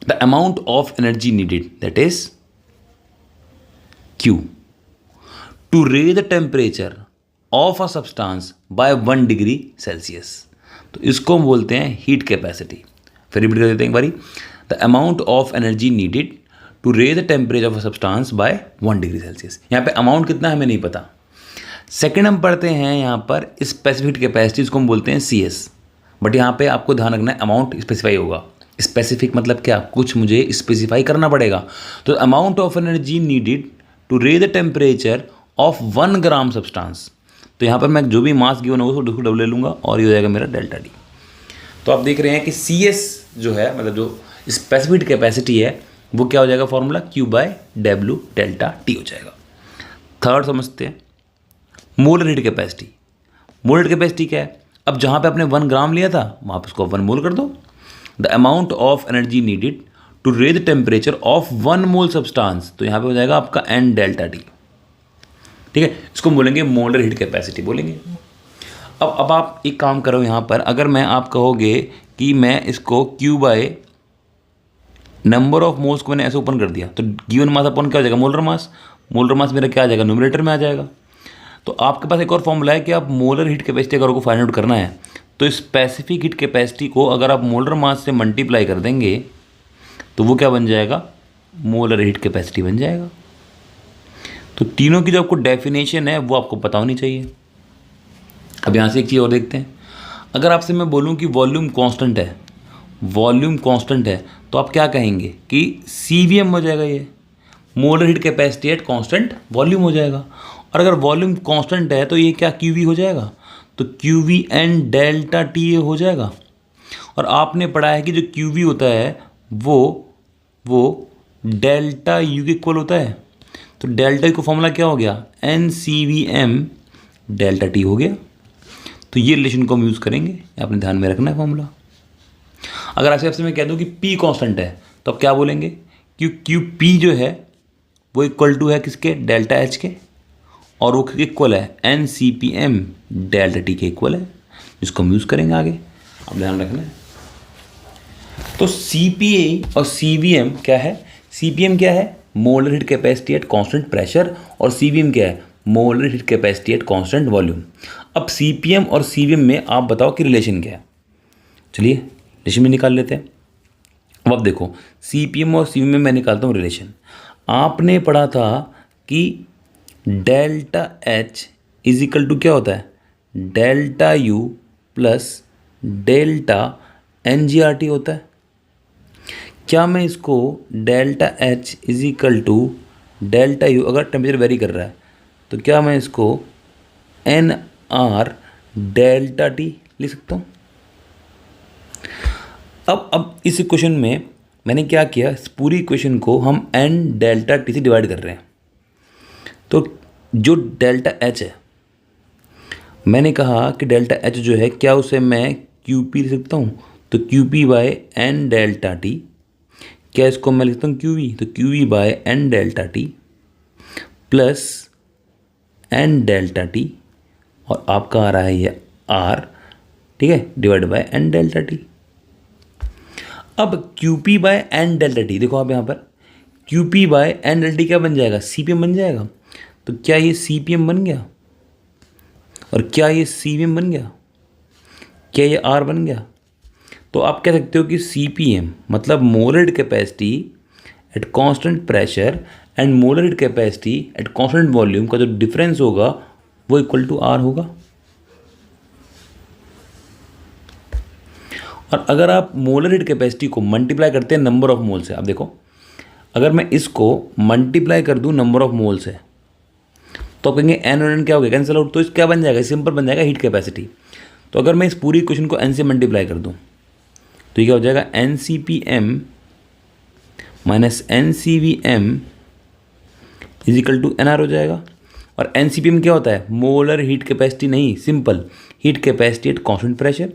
S1: The amount of energy needed, that is Q, to raise the temperature of a substance by 1 degree Celsius. तो इसको हम बोलते हैं हीट कैपेसिटी। फिर रिपीट कर देते हैं एक बारी। The amount of energy needed to raise the temperature of a substance by 1 degree Celsius. यहाँ पे अमाउंट कितना है हमें नहीं पता। सेकेंड हम पढ़ते हैं यहाँ पर स्पेसिफिक कैपेसिटी, इसको हम बोलते हैं CS। बट यहाँ पे आपको ध्यान रखना है अमाउंट स्पेसिफाई होगा। स्पेसिफिक मतलब क्या? कुछ मुझे स्पेसिफाई करना पड़ेगा। तो amount of energy needed to raise the temperature of 1 gram substance. तो यहाँ पर मैं जो भी मास गिवन होगा उसको डबल ले लूँगा और ये हो जाएगा मेरा डेल्टा D। तो आप देख रहे हैं कि CS जो है, मतलब जो स्पेसिफिक कैपेसिटी है, वो क्या हो जाएगा? फॉर्मूला Q/W डेल्टा T हो जाएगा। थर्ड समझते हैं molar heat capacity. Molar capacity क्या है? अब जहाँ पे आपने 1 ग्राम लिया था वहाँ पे उसको 1 मोल कर दो। The amount of energy needed to raise temperature of 1 mole substance, तो यहाँ पे हो जाएगा आपका n डेल्टा टी। ठीक है, इसको बोलेंगे मोलर हीट कैपेसिटी बोलेंगे। अब आप एक काम करो यहाँ पर, अगर मैं आप कहोगे कि मैं इसको Q by number of moles को मैंने ऐसे ओपन कर दिया, तो गिवन मास अपन क्या हो जाएगा, मोलर मास। मोलर मास मेरा क्या आ जाएगा, न्यूमरेटर में आ जाएगा। तो आपके पास एक और फॉर्मूला है कि आप मोलर हीट कैपेसिटी अगर को फाइंड आउट करना है, तो स्पेसिफिक हीट कैपेसिटी को अगर आप मोलर मास से मल्टीप्लाई कर देंगे तो वो क्या बन जाएगा, मोलर हीट कैपेसिटी बन जाएगा। तो तीनों की जो आपको डेफिनेशन है वो आपको पता होनी चाहिए। अब यहाँ से एक चीज़ और देखते हैं, अगर आपसे मैं बोलूँ कि वॉल्यूम कांस्टेंट है, वॉल्यूम कांस्टेंट है, तो आप क्या कहेंगे कि CVM हो जाएगा, ये molar heat capacity at constant volume हो जाएगा। और अगर वॉल्यूम कांस्टेंट है तो ये क्या QV हो जाएगा, तो QVN डेल्टा T हो जाएगा। और आपने पढ़ा है कि जो QV होता है वो डेल्टा U के इक्वल होता है। तो डेल्टा U का फॉर्मूला क्या हो गया, NCVM डेल्टा T हो गया। तो ये रिलेशन को हम यूज़ करेंगे, आपने ध्यान में रखना है फॉर्मूला। अगर आपसे मैं कह दूं कि P कांस्टेंट है, तो आप क्या बोलेंगे कि QP जो है वो इक्वल टू है किसके, डेल्टा H के, और वो इक्वल है NCPM डेल्टा T के इक्वल है, जिसको हम यूज़ करेंगे आगे, आप ध्यान रखना है। तो CPA और CVM क्या है, CPM क्या है, molar heat capacity at constant pressure, और CVM क्या है, molar heat capacity at constant volume. अब CPM और CVM में आप बताओ कि रिलेशन क्या है, चलिए रिलेशन में निकाल लेते हैं। अब देखो CPM और CVM में मैं निकालता हूँ रिलेशन। आपने पढ़ा था कि delta H is equal to क्या होता है, delta U plus delta NGRT होता है। क्या मैं इसको delta H is equal to delta U, अगर टेम्परेचर वेरी कर रहा है तो क्या मैं इसको NR डेल्टा T लिख सकता हूँ। अब इस इक्वेशन में मैंने क्या किया, इस पूरी इक्वेशन को हम N डेल्टा T से डिवाइड कर रहे हैं। तो जो डेल्टा H है, मैंने कहा कि डेल्टा H जो है, क्या उसे मैं QP लिख सकता हूँ, तो QP by N delta T। क्या इसको मैं लिखता हूँ QV, तो QV by N delta T plus N delta T, और आपका आ रहा है ये R, ठीक है, divide by N delta T। अब QP by N delta T, देखो आप यहाँ पर QP by N delta T क्या बन जाएगा, CPM बन जाएगा। तो क्या ये CPM बन गया, और क्या ये CVM बन गया, क्या ये R बन गया। तो आप कह सकते हो कि CPM मतलब molar heat capacity at constant pressure and molar heat capacity at constant volume का जो डिफरेंस होगा वो इक्वल टू R होगा। और अगर आप मोलर हीट कैपेसिटी को मल्टीप्लाई करते हैं नंबर ऑफ मोल से, आप देखो अगर मैं इसको मल्टीप्लाई कर दूं नंबर ऑफ मोल से, तो आप कहेंगे N और N क्या हो गया, कैंसिल आउट। तो इस क्या बन जाएगा, सिंपल बन जाएगा हीट कैपेसिटी। तो अगर मैं इस पूरी इक्वेशन को N से मल्टीप्लाई कर दूं तो ये क्या हो जाएगा, NCPM minus NCVM is equal to NR हो जाएगा। और NCPM क्या होता है, मोलर हीट कैपेसिटी नहीं, simple heat capacity at constant pressure,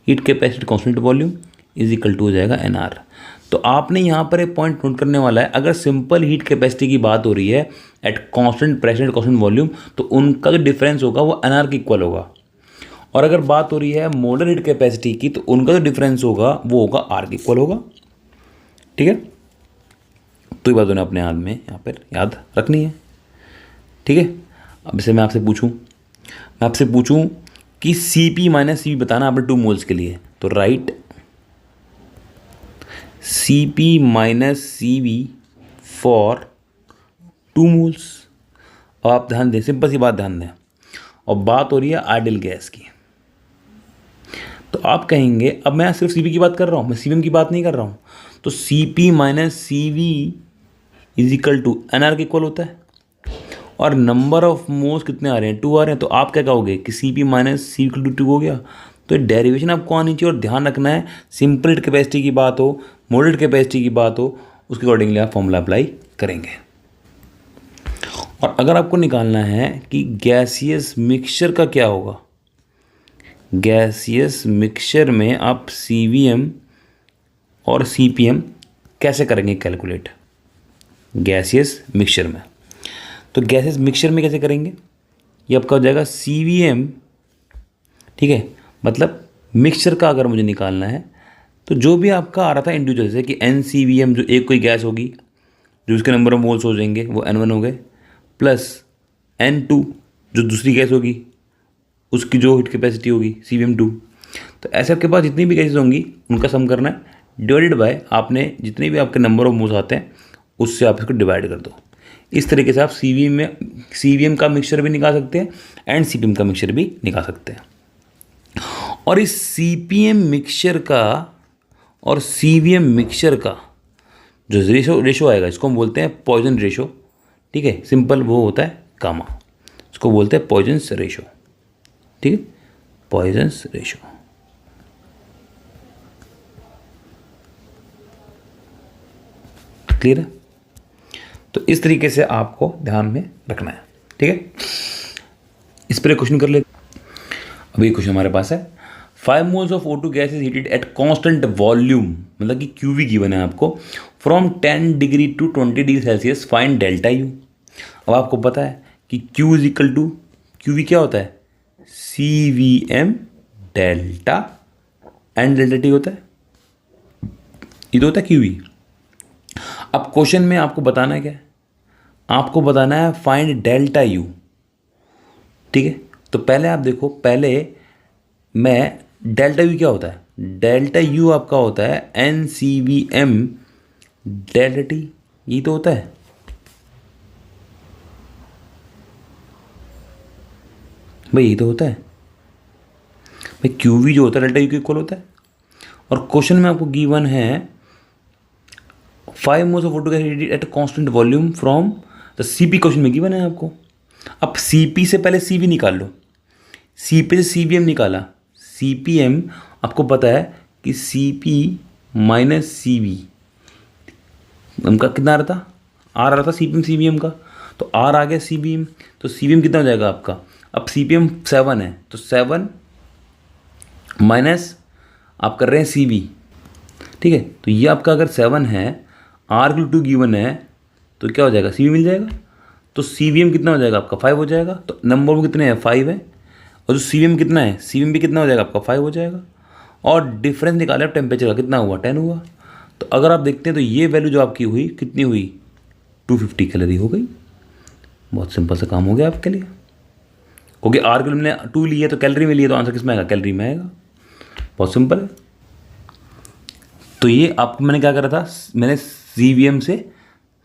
S1: heat capacity constant volume is equal to हो जाएगा NR। तो आपने यहाँ पर एक पॉइंट नोट करने वाला है, अगर सिंपल हीट कैपेसिटी की बात हो रही है eight constant pressure at constant volume, तो उनका जो डिफरेंस होगा वो NR के इक्वल होगा। और अगर बात हो रही है मोलर हीट कैपेसिटी की, तो उनका जो डिफरेंस होगा वो होगा R के इक्वल होगा। ठीक है, तो ये बात उन्हें अपने हाथ में यहाँ पर याद रखनी है। ठीक है, अब इसे मैं आपसे पूछूं कि CP माइनस CV बताना आपने 2 मोल्स के लिए, तो right CP minus CV for 2 moles. अब आप ध्यान दें, सिंपल सी बात ध्यान दें, और बात हो रही है आइडियल गैस की। तो आप कहेंगे, अब मैं सिर्फ CP की बात कर रहा हूँ, मैं CVM की बात नहीं कर रहा हूँ। तो CP minus CV is equal to NR के इक्वल होता है, और नंबर ऑफ मोल्स कितने आ रहे हैं, 2 आ रहे हैं। तो आप क्या कहोगे कि CP minus CV equal to 2 हो गया। तो डेरिवेशन आपको आनी चाहिए, और ध्यान रखना है सिंपल हीट कैपेसिटी की बात हो, मोलर हीट कैपेसिटी की बात हो, उसके अकॉर्डिंगली आप फॉर्मूला अप्लाई करेंगे। और अगर आपको निकालना है कि गैसियस मिक्सचर का क्या होगा, गैसियस मिक्सचर में आप CVM और CPM कैसे करेंगे कैलकुलेट गैसियस मिक्सचर में। तो गैसियस मिक्सचर में कैसे करेंगे, ये आपका हो जाएगा CVM, ठीक है। मतलब मिक्सचर का अगर मुझे निकालना है तो जो भी आपका आ रहा था इंडिविजुअल, जैसे कि NCVM जो एक कोई गैस होगी जो उसके नंबर ऑफ मोल्स हो जाएंगे वो N1 हो गए, प्लस N2 जो दूसरी गैस होगी उसकी जो हीट कैपेसिटी होगी CVM2। तो ऐसे आपके पास जितनी भी गैसेज होंगी उनका सम करना है, डिवाइडेड बाय आपने जितने भी आपके नंबर ऑफ मोल्स आते हैं उससे आप इसको डिवाइड कर दो। इस तरीके से आप CVM का मिक्सचर भी निकाल सकते हैं एंड CPM का मिक्सचर भी निकाल सकते हैं। और इस CPM मिक्सचर का और CVM मिक्सचर का जो रेशो आएगा इसको हम बोलते हैं पॉइजन रेशो, ठीक है। सिंपल वो होता है गामा, इसको बोलते हैं पॉइजन्स रेशो, ठीक है, पॉइजन्स रेशो। क्लियर है। तो इस तरीके से आपको ध्यान में रखना है, ठीक है। इस पर क्वेश्चन कर ले। अभी क्वेश्चन हमारे पास है 5 moles of O2 gas is heated at constant volume, मतलब कि QV गिवन है आपको, from 10 degree to 20 degree Celsius, find delta U। अब आपको पता है कि Q is equal to, QV क्या होता है, CVM delta and delta T होता है, ये तो होता है QV। अब क्वेश्चन में आपको बताना है क्या है, आपको बताना है फाइंड डेल्टा U, ठीक है। तो पहले आप देखो, पहले मैं डेल्टा U क्या होता है, डेल्टा U आपका होता है NCVM डेल्टा T, ये तो होता है। भाई ये तो होता है भाई, QV जो होता है डेल्टा U के इक्वल होता है। और क्वेश्चन में आपको गिवन है 5 moles of O2 gas heated at constant volume from the CP, question में गिवन है आपको। अब CP से पहले CV निकाल लो, CP से CVM निकाला, CPM आपको पता है कि CP माइनस CV उनका कितना आ रहा था, R आ रहा था CPM CVM का, तो R आ गया CVM, तो CVM कितना हो जाएगा आपका, अब CPM 7 है तो 7 माइनस आप कर रहे हैं CV, ठीक है। तो ये आपका अगर 7 है, R की 2 गिवन है तो क्या हो जाएगा, CV मिल जाएगा। तो CVM कितना हो जाएगा आपका 5 हो जाएगा, तो नंबर में कितने हैं 5 है, और जो CVM कितना है, CVM भी कितना हो जाएगा आपका 5 हो जाएगा। और डिफरेंस निकाले टेम्परेचर का, कितना हुआ 10 हुआ। तो अगर आप देखते हैं तो ये वैल्यू जो आपकी हुई कितनी हुई 250 कैलोरी हो गई। बहुत सिंपल सा काम हो गया आपके लिए, क्योंकि R के लिए मैंने 2 लिया तो कैलोरी में लिया, तो आंसर किस में आएगा, कैलोरी में आएगा। बहुत सिंपल है। तो ये आपको मैंने क्या करा था, मैंने CVM से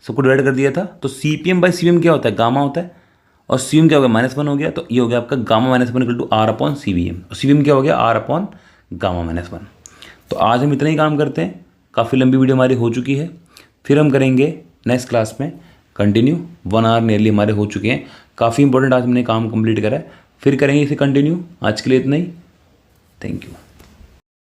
S1: सबको डिवाइड कर दिया था। तो CPM बाई CVM क्या होता है, गामा होता है, और CVM क्या हो गया -1 हो गया, तो ये हो गया आपका gamma -1 equal to R upon CVM, और CVM क्या हो गया R अपॉन गामा -1। तो आज हम इतना ही काम करते हैं, काफ़ी लंबी वीडियो हमारी हो चुकी है, फिर हम करेंगे नेक्स्ट क्लास में कंटिन्यू। 1 आवर नियरली हमारे हो चुके हैं, काफ़ी इंपॉर्टेंट आज हमने काम कंप्लीट करा है, फिर करेंगे इसे कंटिन्यू। आज के लिए इतना ही, थैंक यू।